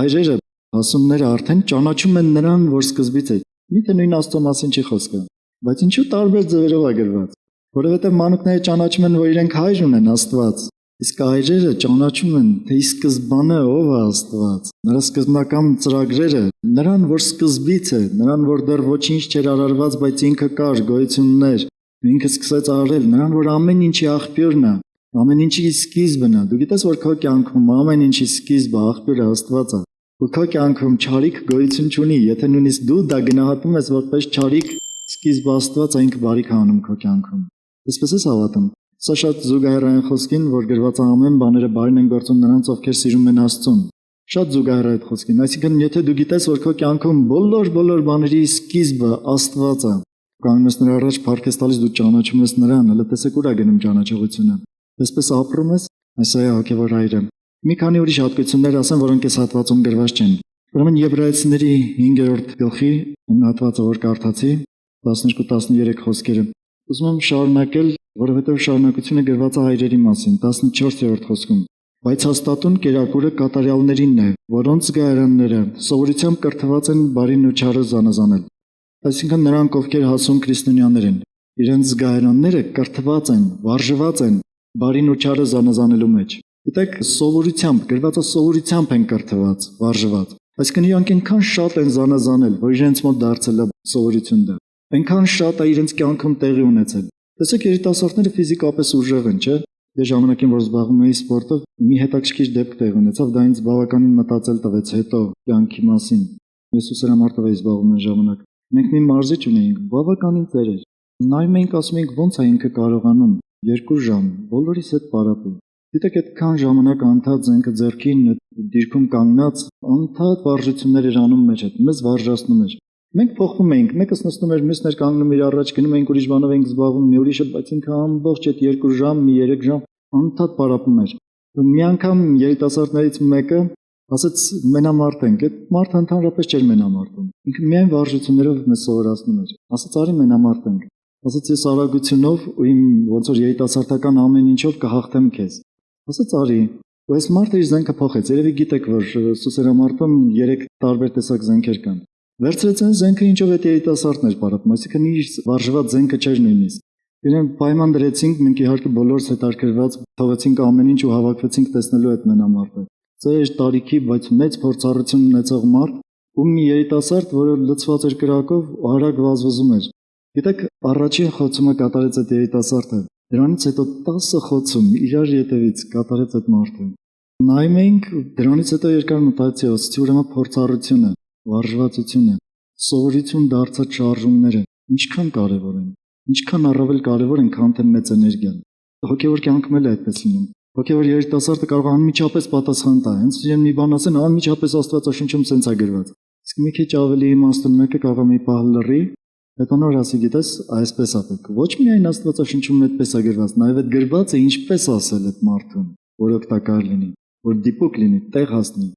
Այրերը, հասունները արդեն ճանաչում են նրան, որ սկզբից է։ Միթե նույն Աստծո մասին չի խոսքը։ Բայց ինչու տարբեր ձևերով է գրված։ Որովհետև մանուկները ճանաչում են, որ իրենք հայր ունեն Աստված։ Իսկ այրերը ճանաչում են, թե ի սկզբանե ով է Աստված, նրա սկզբնական ծրագրերը, նրան, որ սկզբից է, նրան, որ դեռ ոչինչ չէր արարված, բայց ինքը կար, գոյություններ, ինքը սկսեց արարել, նրան, որ ամեն ինչի աղբյուրն է, ամեն ինչի սկիզբն է։ Դու գիտես, որ քո կյանքում ամեն ինչի սկիզբը, աղբյուրը Աստված է։ Ու քո կյանքում չարիք գոյություն չունի, եթե նույնիսկ դու դա գնահատում ես որպես չարիք, սկիզբը Աստված է, ինքը բարիք է անում քո կյանքում։ Այսպես ես հավատում։ Սա շատ զուգահեռ այն խոսքին, որ գրված է ամեն բաները բարին են գործում նրանց, ովքեր սիրում են Աստծուն։ Շատ զուգահեռ այդ խոսքին, այսինքն եթե դու գիտես, որ քո կյանքում բոլոր բաների սկիզբը Աստված է, կանգնում ես նրա առաջ, փառք ես տալիս, դու ճանաչում ես նրան, հələ տեսեք ուր է գնում ճանաչողությունը։ Այսպես ապրում ես, այս է հոգևոր այրը։ Մի քանի ուրիշ հատկություններ ասեմ, որոնք այս հատվածում գրված չեն։ Ուրեմն Եբրայեցիների 5-րդ գլխի հատվածը, որ կարդացի, 12-13 խոսքերը։ Ուզում եմ շարունակել, որովհետև շարունակությունը գրված է հայրերի մասին, 14-րդ խոսքում։ Բայց հաստատուն կերակուրը կատարյալներինն է, որոնց զգայարանները սովորությամբ կրթված են բարին ու չարը զանազանել։ Այսինքն նրանք, ովքեր հասուն քրիստոնյաներ են, իրենց զգայարանները կրթված են, վարժված են բարին ու չարը զանազանելու մեջ։ Գիտեք, սովորությամբ, գրված է սովորությամբ են կրթված, վարժված։ Այսինքն իրանք այնքան շատ են զանազանել, որ իրենց մոտ դարձել է սովորություն դա։ Այնքան շատ է իրենց կյանքում տեղի ունեցել։ Տեսեք, երիտասարդները ֆիզիկապես ուժեղ են, չէ՞։ Ես ժամանակին, որ զբաղվում էի սպորտով, մի հետաքրքիր դեպք տեղ ունեցավ, դա ինձ բավականին մտածել տվեց հետո կյանքի մասին։ Ես ուսերամարտով էի զբաղվում այն ժամանակ։ Մենք մի մարզիչ ունեինք, բավականին ծեր էր։ Նայում էինք, ասում էինք, ո՞նց է ինքը կարողանում 2 ժամ բոլորիս հետ պարապի։ Գիտեք, այդքան ժամանակ անդադ զենքը ձեռքին դիրքում կանգնած, անդադ վարժություններ էր անում մեջ հետ, մեզ վարժացնում էր։ Մենք փոխվում էինք, մեկս նստում էր, մյուսներ կանգնում իր առաջ, գնում էինք ուրիշ բանով էինք զբաղվում, մի ուրիշը, բայց ինքը ամբողջ այդ 2 ժամ, մի 3 ժամ անդադ պարապում էր։ Մի անգամ երիտասարդներից մեկը ասաց մենամարտ ենք, այդ մարդը ընդհանրապես չէր մենամարտում։ Ինքը միայն վարժություններով մեզ սովորացնում էր։ Ասաց արի մենամարտ ենք։ Ասաց ես արագությունով ու իմ ոնց որ երիտասարդական ամեն ինչով կհաղթեմ քեզ։ Ասաց արի։ Ու այս մարդը իր զենքը փոխեց։ Երևի գիտեք, որ սուսերամարտում 3 տարբեր տեսակ զենքեր կան։ Վերցրեց այն զենքը, ինչով այդ երիտասարդն էր պարապում, այսինքն իր վարժված զենքը չէր նույնիսկ։ Իրեն պայման դրեցինք, մենք իհարկե բոլորս հետարկրված թողեցինք ամեն ինչ ու հավաքվեցինք տեսնելու այդ մենամարտը։ Ծեր տարիքի, բայց մեծ փորձառություն ունեցող մարդ, ու մի երիտասարդ, որը լցված էր կրակով, արագ վազվզում էր։ Գիտեք, առաջին խոցումը կատարեց այդ երիտասարդը։ Դրանից հետո 10 խոցում իրար ետևից կատարեց այդ մարդը։ Նայում էինք, դրանից հետո երկար մտածեցի, ասեցի ուրեմն փորձառությունը, վարժվածությունը, սովորություն դարձած շարժումները ինչքան կարևոր են։ Ինչքան առավել կարևոր են, քան թե մեծ էներգիան։ Հոգևոր կյանքում էլ է այդպես լինում։ Հոգևոր երիտասարդը կարող է անմիջապես պատասխան տա։ Հենց իրեն մի բան ասեն, անմիջապես Աստվածաշնչում սենց է գրված։ Իսկ մի քիչ ավելի իմաստուն մեկը կարող է մի պահ լռի, հետո նոր ասի, գիտես, այսպես է պետք։ Ոչ միայն Աստվածաշնչում այդպես է գրված, նաև այդ գրվածը ինչպես ասել այդ մարդուն, որ օգտակար լինի, որ դիպուկ լինի, տեղ հասնի։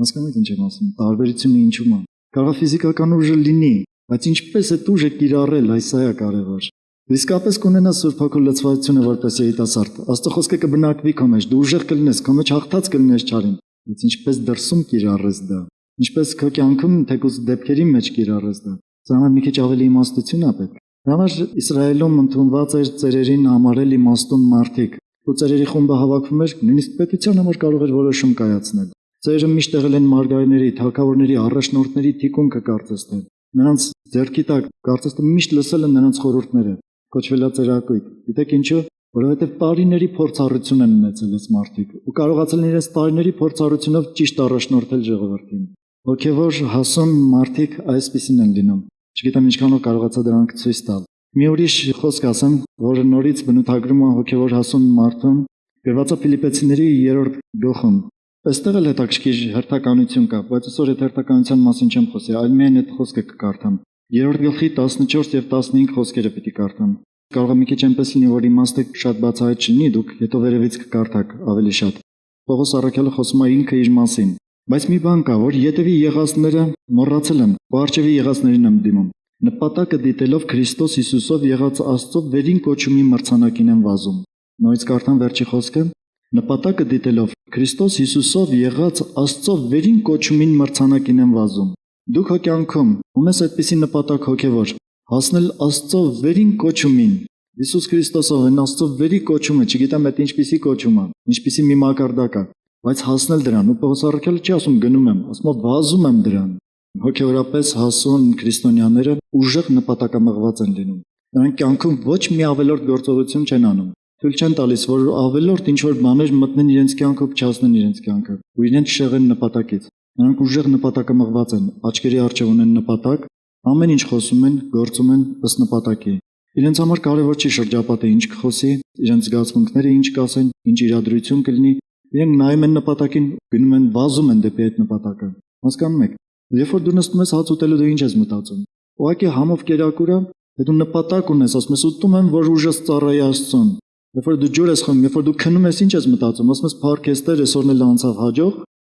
Հասկանու՞մ ինչ եմ ասում, տարբերությունը ինչու՞մ է։ Կարող է ֆիզիկական ուժը լինի, բայց ինչպես այդ ուժը կիրառել, այս է կարևոր։ Դու իսկապես կունենաս Սուրբ Հոգու լցվածությունը որպես երիտասարդ։ Աստծո խոսքը կբնակվի քո մեջ, դու ուժեղ կլինես, քո մեջ հաղթած կլինես չարին, բայց ինչպես դրսում կիրառես դա, ինչպես քո կյանքում թեկուզ դեպքերի մեջ կիրառես դա։ Սա մի քիչ ավելի իմաստություն է պետք։ Դրա համար Իսրայելում ընդունված էր ծերերին համարել իմաստուն մարդիկ։ Ու ծերերի խումբը հավաքվում էր, նույնիսկ պետության համար կարող էր որոշում կայացնել։ Ծերերը միշտ եղել են մարգարեների, թագավորների, առաջնորդների թիկունքը կարծես թե։ Նրանց ձեռքի տակ կարծես թե միշտ լսել են նրանց խորհուրդները, կոչվել է ծերակույտ։ Գիտեք ինչու՞։ Որովհետև տարիների փորձառություն են ունեցել այս մարդիկ ու կարողացել են իրենց տարիների փորձառությունով ճիշտ առաջնորդել ժողովրդին։ Հոգևոր հասուն մարդիկ այսպիսին են լինում։ Չգիտեմ ինչքանով կարողացա դրանք ցույց տալ։ Մի ուրիշ խոսք ասեմ, որը նորից բնութագրում է հոգևոր հասուն մարդուն, գրված է Ֆիլիպեցիների 3-րդ գլխում։ Այստեղ էլ հետաքրքիր հերթականություն կա, բայց այսօր այդ հերթականության մասին չեմ խոսի, այլ միայն այդ խոսքը կկարդամ։ 3-րդ գլխի 14 եւ 15 խոսքերը պիտի կարդամ։ Կարող է մի քիչ այնպես լինի, որ իմաստը շատ բացահայտ չլինի, դուք հետո վերևից կկարդաք ավելի շատ։ Պողոս առաքյալը խոսում է ինքը իր մասին։ Բայց մի բան կա, որ յետևի եղածները մոռացել եմ, ու արջևի եղածներին եմ դիմում։ Նպատակը դիտելով Քրիստոս Հիսուսով եղած Աստծո վերին կոչումի մրցանակին եմ վազում։ Նույնիսկ կարդամ վերջի խոսքը։ Նպատակը դիտելով Քրիստոս Հիսուսով եղած Աստծո վերին կոչումին մրցանակին եմ վազում։ Դուք հո կյանքում ունես այդպիսի նպատակ հոգևոր, հասնել Աստծո վերին կոչումին։ Հիսուս Քրիստոսով են Աստծո վերի կոչումը, չգիտեմ այդ ինչպիսի կոչում է, ինչպիսի մի մակարդակ է, բայց հասնել դրան։ Ու Պողոս առաքյալը չի ասում գնում եմ, ասում է վազում եմ դրան։ Հոգևորապես հասուն քրիստոնյաները ուժեղ նպատակամղված են լինում։ Նրանք կյանքում ոչ մի ավելորդ գործողություն չեն անում։ Թույլ չեն տալիս, որ ավելորդ ինչ-որ բաներ մտնեն իրենց կյանքով, չհասնեն իրենց կյանքը, ու իրենց շեղեն նպատակից։ Նրանք ուժեղ նպատակամղված են, աչքերի առջև ունեն նպատակ, ամեն ինչ խոսում են, գործում են ըստ նպատակի։ Իրենց համար կարևոր չի շրջապատը ինչ կխոսի, իրենց զգացմունքները ինչ կասեն, ինչ իրադրություն կլինի, իրենք նայում են նպատակին, գնում են, վազում են դեպի այդ նպատակը։ Հասկանում եք։ Երբ որ դու նստում ես հաց ուտելու, դու ինչ ես մտածում։ Ուղղակի համով կերակուրա, հետո նպատակ ունես, ասում ես ուտում եմ, որ ուժս ծառայի Աստծուն։ Երբ որ դու ջուր ես խմում, երբ որ դու քնում ես, ինչ ես մտածում, ասում ես փառք Աստծո, այսօրն էլ անցավ հաջող։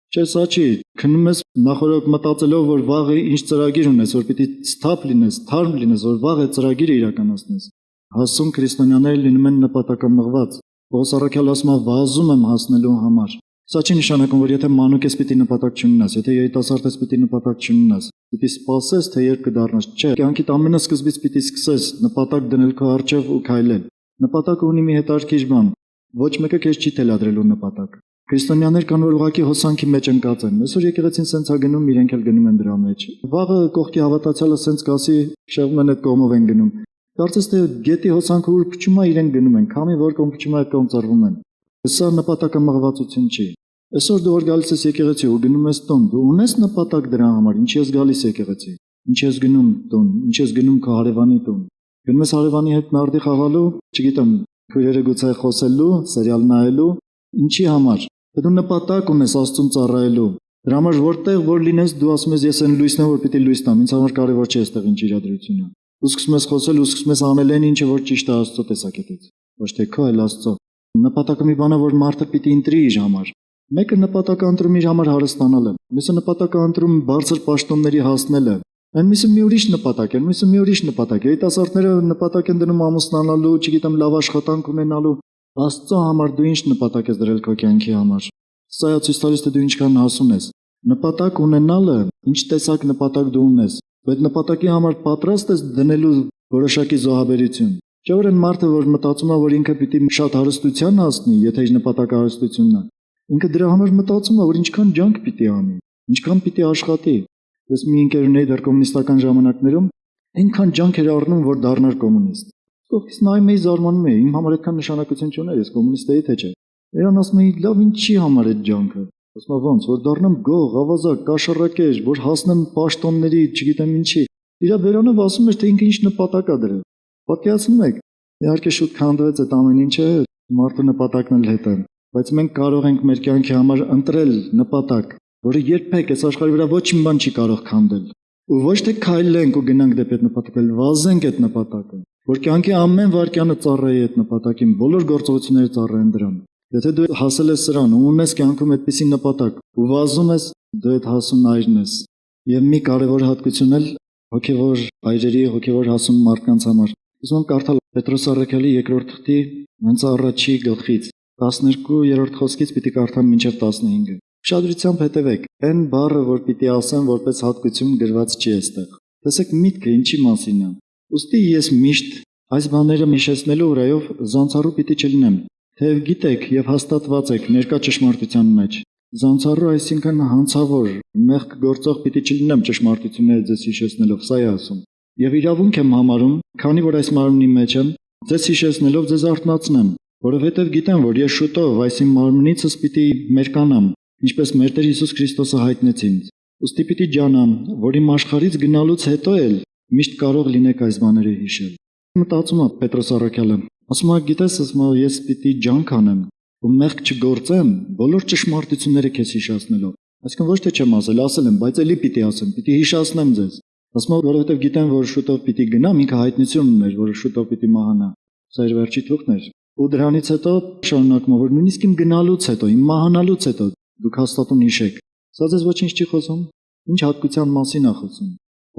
Չէ, սա չի, քնում ես նախորդ մտածելով, որ վաղը ինչ ծրագիր ունես, որ պիտի սթափ լինես, թարմ լինես, որ վաղ այդ ծրագիրը իրականացնես։ Հասուն քրիստոնյաները լինում են նպատակամղված։ Պողոս առաքյալը ասում է վազում եմ հասնելու համար։ Սա չի նշանակում, որ եթե մանուկ ես պիտի նպատակ չունենաս, եթե երիտասարդ ես պիտի նպատակ չունենաս, պիտի սպասես, թե երբ կդառնաս։ Չէ, կյանքիդ ամենասկզբից պիտի սկսես նպատակ դնել քո առջև ու քայլել։ Նպատակը ունի մի հետաքրքիր բան։ Ոչ մեկը քեզ չի թելադրելու նպատակ։ Քրիստոնյաներ կան, որ ուղղակի հոսանքի մեջ ընկած են։ Այսօր եկեղեցին սենց է գնում, իրենք էլ գնում են դրա մեջ։ Վաղը կողքի հավատացյալը սենց կասի, շեղում են այդ կողմով են գնում։ Կարծես թե գետի հոսանքը ուր փչում է, իրենք գնում են, քամի որ կողմ փչում է, այդ կողմ ծռվում են։ Սա նպատակամղվածություն չի։ Այսօր դու որ գալիս ես եկեղեցի ու գնում ես տուն, դու ունես նպատակ դրա համար, ինչի ես գալիս եկեղեցի, ինչի ես գնում տուն, ինչի ես գնում քո հարևանի տուն։ Գնում ես հարևանի հետ նարդի խաղալու, չգիտեմ, քույրերը գուցե խոսելու, սերիալ նայելու, ինչի համար։ Դու նպատակ ունես Աստծուն ծառայելու։ Դրա համար որտեղ որ լինես, դու ասում ես ես այն լույսն եմ, որ պիտի լույս տամ, ինձ համար կարևոր չէ այստեղ ինչ իրադրություն է։ Դու սկսում ես խոսել, ու սկսում ես անել այն ինչը որ ճիշտ է Աստծո տեսակետից, ոչ թե քո, այլ Աստծո։ Նպատակը մի բան է, որ մարդը պիտի ընտրի իր համար։ Մեկը նպատակ ընտրում իր համար հարստանալը, մյուսը նպատակ ընտրում բարձր պաշտոնների հասնելը։ Այնմիսը մի ուրիշ նպատակ է, մյուսը մի ուրիշ նպատակ է։ Երիտասարդները նպատակ են դնում ամուսնանալու, չգիտեմ, լավ աշխատանք ունենալու։ Աստծո համար դու ինչ նպատակ ես դրել քո կյանքի համար։ Սա ցույց տալիս թե դու ինչքան հասուն ես։ Նպատակ ունենալը, ինչ տեսակ նպատակ դու ունես, այդ նպատակի համար պատրաստ ես դնելու որոշակի զոհաբերություն։ Չէ՞ որ այն մարդը, որ մտածում է, որ ինքը պիտի շատ հարստության հասնի, եթե իր նպատակը հարստությունն է, ինքը դրա համար մտածում է, որ ինչքան ջանք պիտի անի, ինչքան պիտի աշխատի։ Ես մի ընկեր ունեի դեռ կոմունիստական ժամանակներում, այնքան ջանք էր առնում, որ դառնար կոմունիստ։ Կողքից նայում էի, զարմանում էի, իմ համար այդքան նշանակություն չուներ, ես կոմունիստ էի թե չէ։ Իրան ասում էի, լավ, ինչի համար այդ ջանքը։ Ասում եմ, ոնց, որ դառնամ գող, ավազակ, կաշառակեր, որ հասնեմ պաշտոնների, չգիտեմ ինչի։ Իրա բերանով ասում էր, թե ինքը ինչ նպատակ է դրել։ Պատկերացնում եք, իհարկե շուտ քանդվեց այդ ամեն ինչը, մարդու նպատակն էլ հետ է, բայց մենք կարող ենք մեր կյանքի համար ընտրել նպատակ, որը երբեք այս աշխարհի վրա ոչ մի բան չի կարող քանդել։ Ու ոչ թե քայլենք ու գնանք դեպի այդ նպատակը, այլ վազենք այդ նպատակը, որ կյանքի ամեն վայրկյանը ծառայի այդ նպատակին, բոլոր գործողությունները ծառայեն դրան։ Եթե դու հասել ես սրան ու ունես կյանքում այդպիսի նպատակ ու վազում ես, դու այդ հասուն այրն ես։ Եվ մի կարևոր հատկություն էլ հոգևոր այրերի, հոգևոր հասուն մարդկանց համար։ Ուզում եմ կարդալ Պետրոս առաքյալի 2-րդ թղթի հենց առաջի գլխից 12-րդ խոսքից պիտի կարդամ մինչև 15-ը։ Ուշադրությամբ հետևեք, այն բառը, որ պիտի ասեմ, որպես հատկություն գրված չի այստեղ։ Տեսեք միտքը ինչի մասին է։ Ուստի ես միշտ այս բաները հիշեցնելու վրայով զանցառու պիտի չլինեմ, թեև գիտեք եւ հաստատված եք ներկա ճշմարտության մեջ։ Զանցառու այսինքն հանցավոր, մեղք գործող պիտի չլինեմ ճշմարտությունները ձեզ հիշեցնելով, սա է ասում։ Եվ իրավունք եմ համարում, քանի որ այս մարմնի մեջ եմ, ձեզ հիշեցնելով ձեզ արթնացնեմ, որովհետև գիտեմ, որ ես շուտով այս իմ մարմնիցս պիտի մերկանամ, ինչպես մեր Տեր Հիսուս Քրիստոսը հայտնեց ինձ։ Ուստի պիտի ջանամ, որ իմ աշխարհից գնալուց հետո էլ միշտ կարող լինեք այս բաները հիշել։ Մտածում եմ Պետրոս առաքյալը, ասում է, գիտես, ասում է, ես պիտի ջանք անեմ ու մեղք չգործեմ, բոլոր ճշմարտությունները քեզ հիշեցնելով։ Այսինքն ոչ թե չեմ ասել եմ, բայց էլի պիտի ասեմ, պիտի հիշեցնեմ ձեզ։ Ասում եմ, որովհետև գիտեմ, որ շուտով պիտի գնամ, ինքը հայտնություն ուներ, որ շուտով պիտի մահանա։ Սա իր վերջի թուղթն էր։ Ու դրանից հետո շարունակում է, որ նույնիսկ իմ գնալուց հետո, իմ մահանալուց հետո դուք հաստատուն հիշեք։ Սա ձեզ ոչինչ չի խոսում։ Ինչ հատկության մասին է խոսում։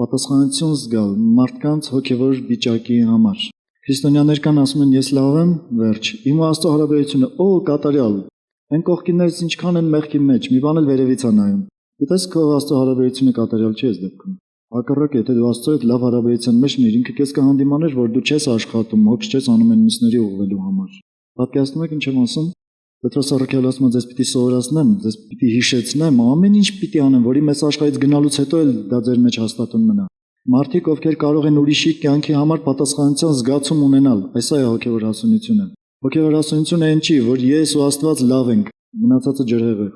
Պատասխանատվություն զգալ մարդկանց հոգևոր վիճակի համար։ Քրիստոնյաներ կան ասում են, ես լավ եմ, վերջ։ Իմ Աստծո հարաբերությունը, կատարյալ։ Այն կողքիններից ինչքան են մեղքի մեջ, մի բան էլ վերևից է նայում։ Գիտես, քո Աստծո հարաբերությունը կատարյալ չի այս դեպքում։ Հակառակ, եթե դու Աստծո հետ լավ հարաբերության մեջ ունես, ինքը քեզ կհանդիմաներ, որ դու չես աշխատում, հոգ չես անում այն մյուսների ուղղելու համար։ Պատկերացնում եք ինչ եմ ասում։ Պետրոս առաքյալը ասում է, ձեզ պիտի սովորացնեմ, ձեզ պիտի հիշեցնեմ, ամեն ինչ պիտի անեմ, որի մեծ աշխարհից գնալուց հետո էլ դա ձեր մեջ հաստատուն մնա։ Մարդիկ, ովքեր կարող են ուրիշի կյանքի համար պատասխանատվության զգացում ունենալ, այս է հոգևոր հասունությունը։ Հոգևոր հասունությունը այն չի, որ ես ու Աստված լավ ենք, մնացածը ջրհեղ է։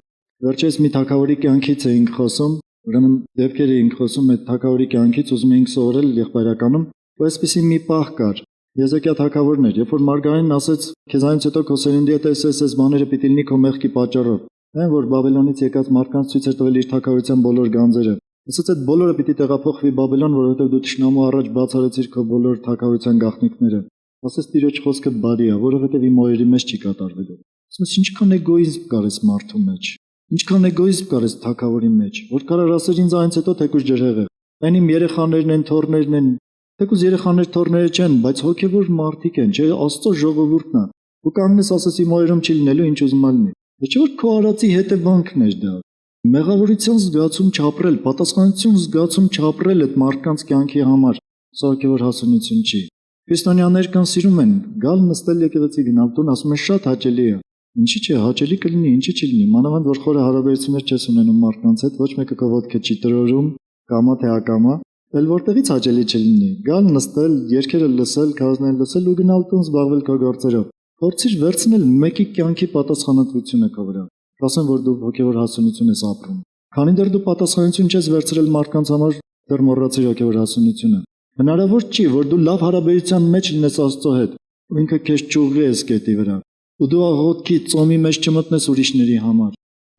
Վերջերս մի թագավորի կյանքից էինք խոսում, ուրեմն դեպքեր էինք խոսում այդ թագավորի կյանքից, ուզում էինք սովորել եղբայրականում, ու այսպեսի մի պահ կար։ Եզեկիա թագավորն էր, երբ որ Մարգարենն ասեց, քեզանից հետո քո սերնդի հետ այս բաները պիտի լինի քո մեղքի պատճառով։ Այն որ Բաբելոնից եկած մարդկանց ցույց էր տվել իր թագավորության բոլոր գանձերը։ Ասաց այդ բոլորը պիտի տեղափոխվի Բաբելոն, որովհետև դու թշնամու առաջ բացառեցիր քո բոլոր թագավորության գաղտնիքները։ Ասաց Տիրոջ խոսքը բարի է, որովհետև իմ օրերի մեջ չի կատարվելու։ Ասես ինչքան էգոիզմ կար այս մարդու մեջ։ Ինչքան էգոիզմ կար այս թագավորի մեջ, որ կարար ասել ինձ այնց հետո թեկուզ ջրհեղ է։ Այն իմ երեխաներն են, թոռներն են, թեկուզ երեխաներ թոռները չեն, բայց հոգևոր մարդիկ են, չէ, Աստծո ժողովուրդն է։ Ու կանգնես ասես իմ օրերում չի լինելու, ինչ ուզում ալնի։ Չէ՞ որ քո արածի հետևանքն էր դա։ Մեղավորության զգացում չապրել, պատասխանատվություն զգացում չապրել այդ մարդկանց կյանքի համար, սա հոգևոր հասունություն չի։ Քրիստոնյաներ կան սիրում են գալ նստել եկեղեցի գնալ տուն, ասում են շատ հաճելի է։ Ինչի՞ չէ, հաճելի կլինի, ինչի՞ չի լինի։ Մանավանդ որ խորը հարաբերություններ չես ունենում մարդկանց հետ, ոչ մեկը քո ոտքը չի տրորում, կամա թե ակամա, էլ որտեղից հաճելի չլինի։ Գալ նստել, երգերը լսել, քարոզները լսել ու գնալ տուն զբաղվել քո գործերով։ Փորձիր վերցնել մեկի կյանքի պատասխանատվությունը քո վրա։ Ասեմ, որ դու հոգևոր հասունություն ես ապրում։ Քանի դեռ դու պատասխանատվություն չես վերցրել մարդկանց համար, դեռ մոռացիր հոգևոր հասունությունը։ Հնարավոր չի, որ դու լավ հարաբերության մեջ լինես Աստծո հետ, ու ինքը քեզ ճուղի ես կետի վրա, ու դու աղոթքի ծոմի մեջ չմտնես ուրիշների համար։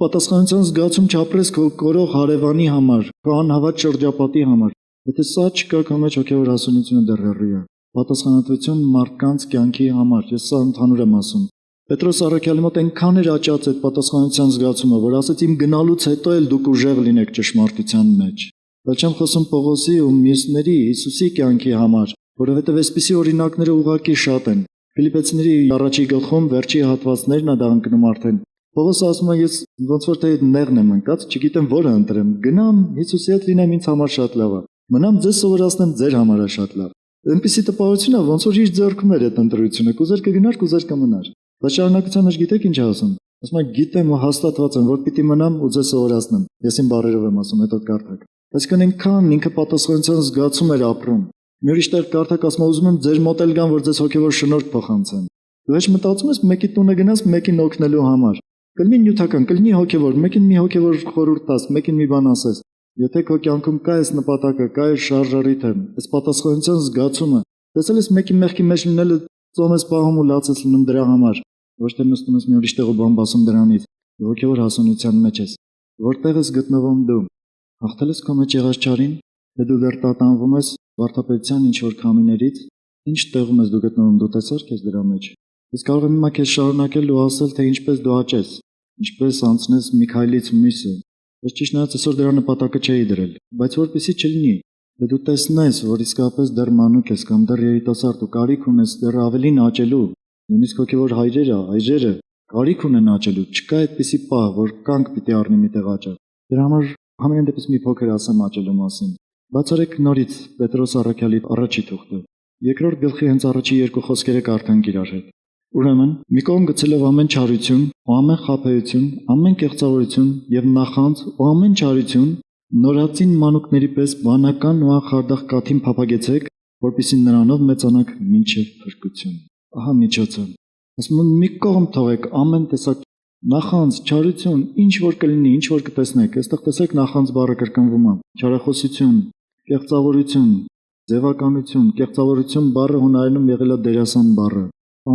Պատասխանատվության զգացում չապրես քո կորող հարևանի համար, քո անհավատ շրջապատի համար։ Եթե սա չկա քո մեջ հոգևոր հասունությունը դեռ հեռու է։ Պատասխանատվություն մարդկանց կյանքի համար, ես սա ընդհանուր եմ ասում։ Պետրոս առաքյալի մոտ այնքան էր աճած այդ պատասխանատվության զգացումը, որ ասեց իմ գնալուց հետո էլ դուք ուժեղ լինեք ճշմարտության մեջ։ Բայց չեմ խոսում Պողոսի ու մյուսների Հիսուսի կյանքի համար, որովհետև այսպիսի օրինակները ուղղակի շատ են։ Ֆիլիպեցիների առաջի գլխում վերջի հատվածներն է դա ընկնում արդեն։ Պողոսը ասում է ես ոնց որ թե նեղն եմ ընկած, չգիտեմ որը ընտրեմ։ Գնամ Հիսուսի հետ լինեմ ինձ համար շատ լավ է։ Մնամ ձեզ սովորացնեմ ձեր համար է շատ լավ։ Այնպիսի տպավորություն է, ոնց որ իր ձեռքում էր այդ ընտրությունը, կուզեր կգնար, կուզեր կմնար։ Բայց շարունակության մեջ գիտեք ինչ ասում։ Ասում է գիտեմ ու հաստատված եմ, որ պիտի մնամ ու ձեզ սովորացնեմ։ Ես իմ բառերով եմ ասում, հետո կարդակ։ Այսինքն այնքան ինքը պատասխանատվության զգացում էր ապրում։ Մի ուրիշ տեղ կարդակ ասում է ուզում եմ ձեր մոտ էլ գան, որ ձեզ հոգևոր շնորհք փոխանցեն։ Դու հեչ մտածում ես մեկի տունը գնաս մեկին օգնելու համար։ Կլինի նյութական, կլինի հոգևոր, մեկին մի հոգևոր խորհուրդ տաս, մեկին մի բան ասես։ Եթե քո կյանքում կա այս նպատակը, կա այս շարժառիթը, այս պատասխանատվության զգացումը, տեսել ես մեկի մեղքի մեջ լինելը ծոմ ես պահում ու լաց ես լինում դրա համար, ոչ թե նստում ես մի ուրիշ տեղ ու բամբասում դրանից, հոգևոր հասունության մեջ ես։ Որտեղ ես գտնվում դու։ Հաղթել ես քո մեջ եղած չարին, թե դու դեռ տատանվում ես վարդապետության ինչ-որ քամիներից, ինչ տեղում ես դու գտնվում, դու տեսար քեզ դրա մեջ։ Ես կարող եմ հիմա քեզ շարունակել ու ասել, թե ինչպես դու աճես, ինչպես անցնես մի քայլից մյուսը։ Ես ճիշտ նայած այսօր դրա նպատակը չէի դրել, բայց որպեսզի չլինի, թե դու տեսնես, որ իսկապես դեռ մանուկ ես կամ դեռ երիտասարդ ու կարիք ունես դեռ ավելին աճելու, նույնիսկ հոգևոր հայրերը կարիք ունեն աճելու, չկա այդպիսի պահ, որ կանք պիտի առնի մի տեղ աճել։ Դրա համար ամեն դեպս մի փոքր ասեմ աճելու մասին։ Բացառեք նորից Պետրոս առաքյալի առաջի թուղթը։ Երկրորդ գլխի հենց առաջի երկու խոսքերը կարդանք իրար հետ։ Ուրեմն, մի կողմ գցելով ամեն չարություն, ու ամեն խաբեություն, ամեն կեղծավորություն եւ նախանձ ու ամեն չարություն, նորածին մանուկների պես բանական ու անխարդախ կաթին փափագեցեք, որպեսզի նրանով մեծանաք մինչև փրկություն։ Ահա միջոցը։ Ասում եմ մի կողմ թողեք ամեն տեսակ նախանձ, չարություն, ինչ որ կլինի, ինչ որ կտեսնեք, այստեղ տեսեք նախանձ բառը կրկնվում է։ Չարախոսություն, կեղծավորություն, ձևականություն, կեղծավորություն բառը հունարենում եղել է դերասան բառը։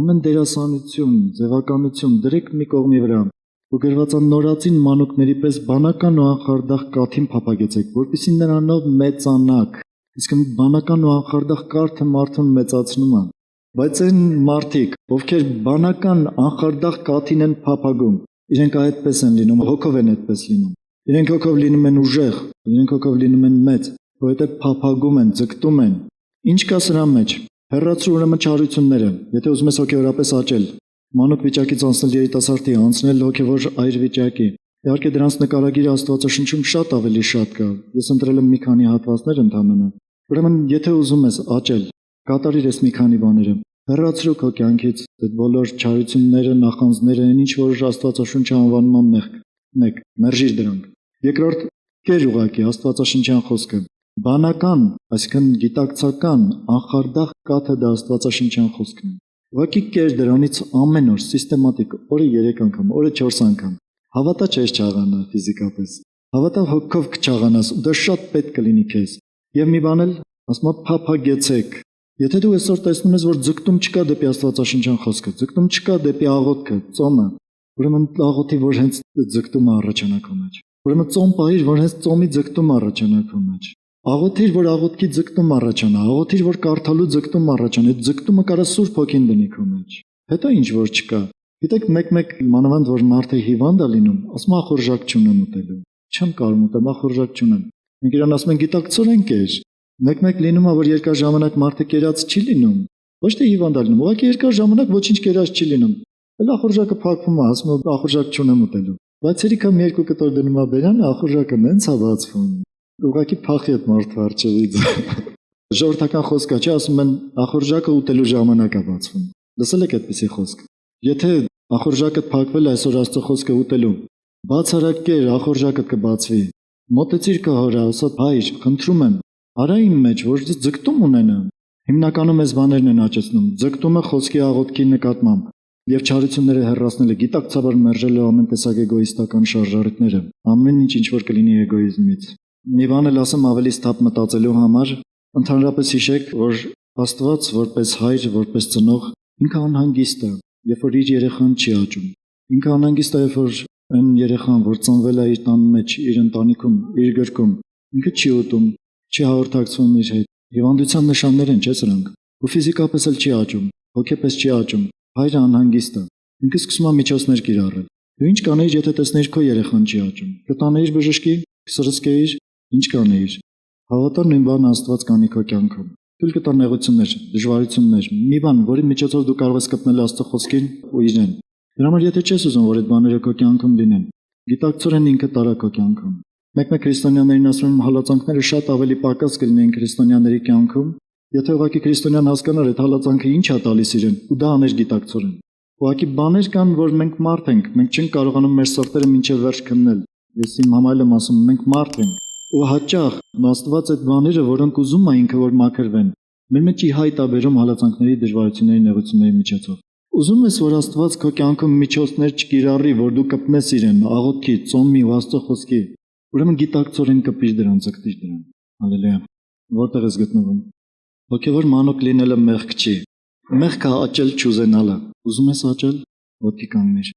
Ամեն դերասանություն, ձևականություն դրեք մի կողմի վրա։ Ու գրված է նորածին մանուկների պես բանական ու անխարդախ կաթին փափագեցեք, որպեսզի նրանով մեծանաք։ Իսկ բանական ու անխարդախ կաթը մարդուն մեծացնում է։ Բայց այն մարդիկ, ովքեր բանական անխարդախ կաթին են փափագում, իրենք այդպես են լինում, հոգով են այդպես լինում։ Իրենք հոգով լինում են ուժեղ, իրենք հոգով լինում են մեծ, որովհետև փափագում են, ձգտում են։ Ինչ կա սրա մեջ։ Հեռացրու ուրեմն չարությունները, եթե ուզում ես հոգեորապես աճել, մանուկ վիճակից անցնել երիտասարդի, անցնել հոգևոր այր վիճակի։ Իհարկե դրանց նկարագիրը Աստվածաշնչում շատ ավելի շատ կա։ Ես ընտրել եմ մի քանի հատվածներ ընդհանրապես։ Ուրեմն եթե ուզում ես աճել, կատարիր ես մի քանի բաները։ Հեռացրու քո կյանքից այդ բոլոր չարությունները, նախանձները, ինչ որ Աստվածաշունչը անվանում է մեղք։ 1. Մերժիր դրանք։ Երկրորդ, կեր ուղակի Աստվածաշնչյան խոսքը։ Բանական, այսինքն գիտակցական, անխարդախ կաթը դա Աստվածաշնչյան խոսքն է։ Ուղղակի կեր դրանից ամեն օր սիստեմատիկ, օրը 3 անգամ, օրը 4 անգամ։ Հավատա չես չաղանա ֆիզիկապես։ Հավատա հոգով կչաղանաս, ու դա շատ պետք կլինի քեզ։ Եվ մի բան էլ, ասում եմ, փափագեցեք։ Եթե դու այսօր տեսնում ես, որ ձգտում չկա դեպի Աստվածաշնչյան խոսքը, ձգտում չկա դեպի աղոթքը, ծոմը, ուրեմն աղոթի, որ հենց ձգտումը առաջանա քո մեջ։ Ուրեմն ծոմ պահիր, որ հենց ծոմի ձգտումը առաջանա քո մեջ։ Աղոթիր, որ աղոթքի ձգտում առաջանա, աղոթիր, որ կարդալու ձգտում առաջանա, այդ ձգտումը կարա Սուրբ Հոգին դնի քո մեջ։ Հետո ինչ որ չկա։ Գիտեք, մեկ մանավանդ որ մարդը հիվանդ է լինում, ասում ախորժակ չունեմ ուտելու։ Չեմ կարող ուտեմ, ախորժակ չունեմ։ Մենք իրան ասում ենք գիտակցորեն կեր։ Մեկ լինում է, որ երկար ժամանակ մարդը կերած չի լինում։ Ոչ թե հիվանդ է լինում, ուղղակի երկար ժամանակ ոչինչ կերած չի լինում։ Էլ ախորժակը փակվում է, ասում է ախորժակ չունեմ ուտելու։ Բայց երիկամ 2 կտոր դնում է բերանը, ախորժակը նենց է բացվում։ Ուղղակի փախի այդ մարդու արջևից։ Ժողովրդական խոսք է, չէ, ասում են ախորժակը ուտելու ժամանակ է բացվում։ Լսել եք այդպիսի խոսք։ Եթե ախորժակը փակվել է այսօր Աստծո խոսքը ուտելու, բացարակեր ախորժակը կբացվի։ Մոտեցիր քո հորը, ասա՝ հայր, խնդրում եմ, արա իմ մեջ, որ ձգտում ունենամ։ Հիմնականում այս բաներն են աճեցնում։ Ձգտումը խոսքի աղոթքի նկատմամբ եւ չարությունները հեռացնելը, գիտակցաբար մերժելու ամեն տեսակ էգոիստական շարժառիթները, ամեն ինչ որ կլինի էգոիզմից։ Մի բան էլ ասեմ ավելի սթափ մտածելու համար, ընդհանրապես հիշեք, որ Աստված որպես հայր, որպես ծնող, ինքը անհանգիստ է, երբ որ իր երեխան չի աճում։ Ինքը անհանգիստ է, երբ որ այն երեխան, որ ծնվել է իր տան մեջ, իր ընտանիքում, իր գրկում, ինքը չի ուտում, չի հաղորդակցվում իր հետ։ Հիվանդության նշաններ են, չէ՞ սրանք։ Ու ֆիզիկապես էլ չի աճում, հոգեպես չի աճում։ Հայրը անհանգիստ է։ Ինքը սկսում է միջոցներ կիրառել։ Դու ինչ կանեիր, եթե տեսնեիր քո երեխան չի աճում։ Կտանեիր բժշկի, կսրսկեիր, ինչ կանեիր։ Հավատա նույն բանը Աստված կանի քո կյանքում։ Թույլ կտա նեղություններ, դժվարություններ, մի բան, որի միջոցով դու կարող ես կպնել Աստծո խոսքին ու իրեն։ Դրա համար եթե չես ուզում, որ այդ բաները քո կյանքում լինեն, գիտակցորեն ինքը տարա քո կյանքում։ Մեկ քրիստոնյաներին ասում եմ, հալածանքները շատ ավելի պակաս կլինեն քրիստոնյաների կյանքում, եթե ուղղակի քրիստոնյան հասկանար այդ հալածանքը ինչ է տալիս իրեն, ու դա աներ գիտակցորեն։ Ուղղակի բաներ կան, որ մենք մարդ ենք, մենք չենք կարողանում մեր սրտերը մինչև վերջ քննել։ Ես իմ համայլ եմ ասում, մենք մարդ ենք։ Ու հաճախ Աստված այդ բաները, որոնք ուզում է ինքը որ մաքրվեն, մեր մեջ ի հայտ է բերում հալածանքների, դժվարությունների, նեղությունների միջոցով։ Ուզում ես, որ Աստված քո կյանքում միջոցներ չկիրառի, որ դու կպնես իրեն, աղոթքի, ծոմի ու Աստծո խոսքի, ուրեմն գիտակցորեն կպիր դրան, ձգտիր դրան։ Հալելույա։ Որտեղ ես գտնվում։ Հոգևոր մանուկ լինելը մեղք չի։ Մեղքը աճել չուզենալը։ Ուզում ես աճել, ոտքի կանգնիր։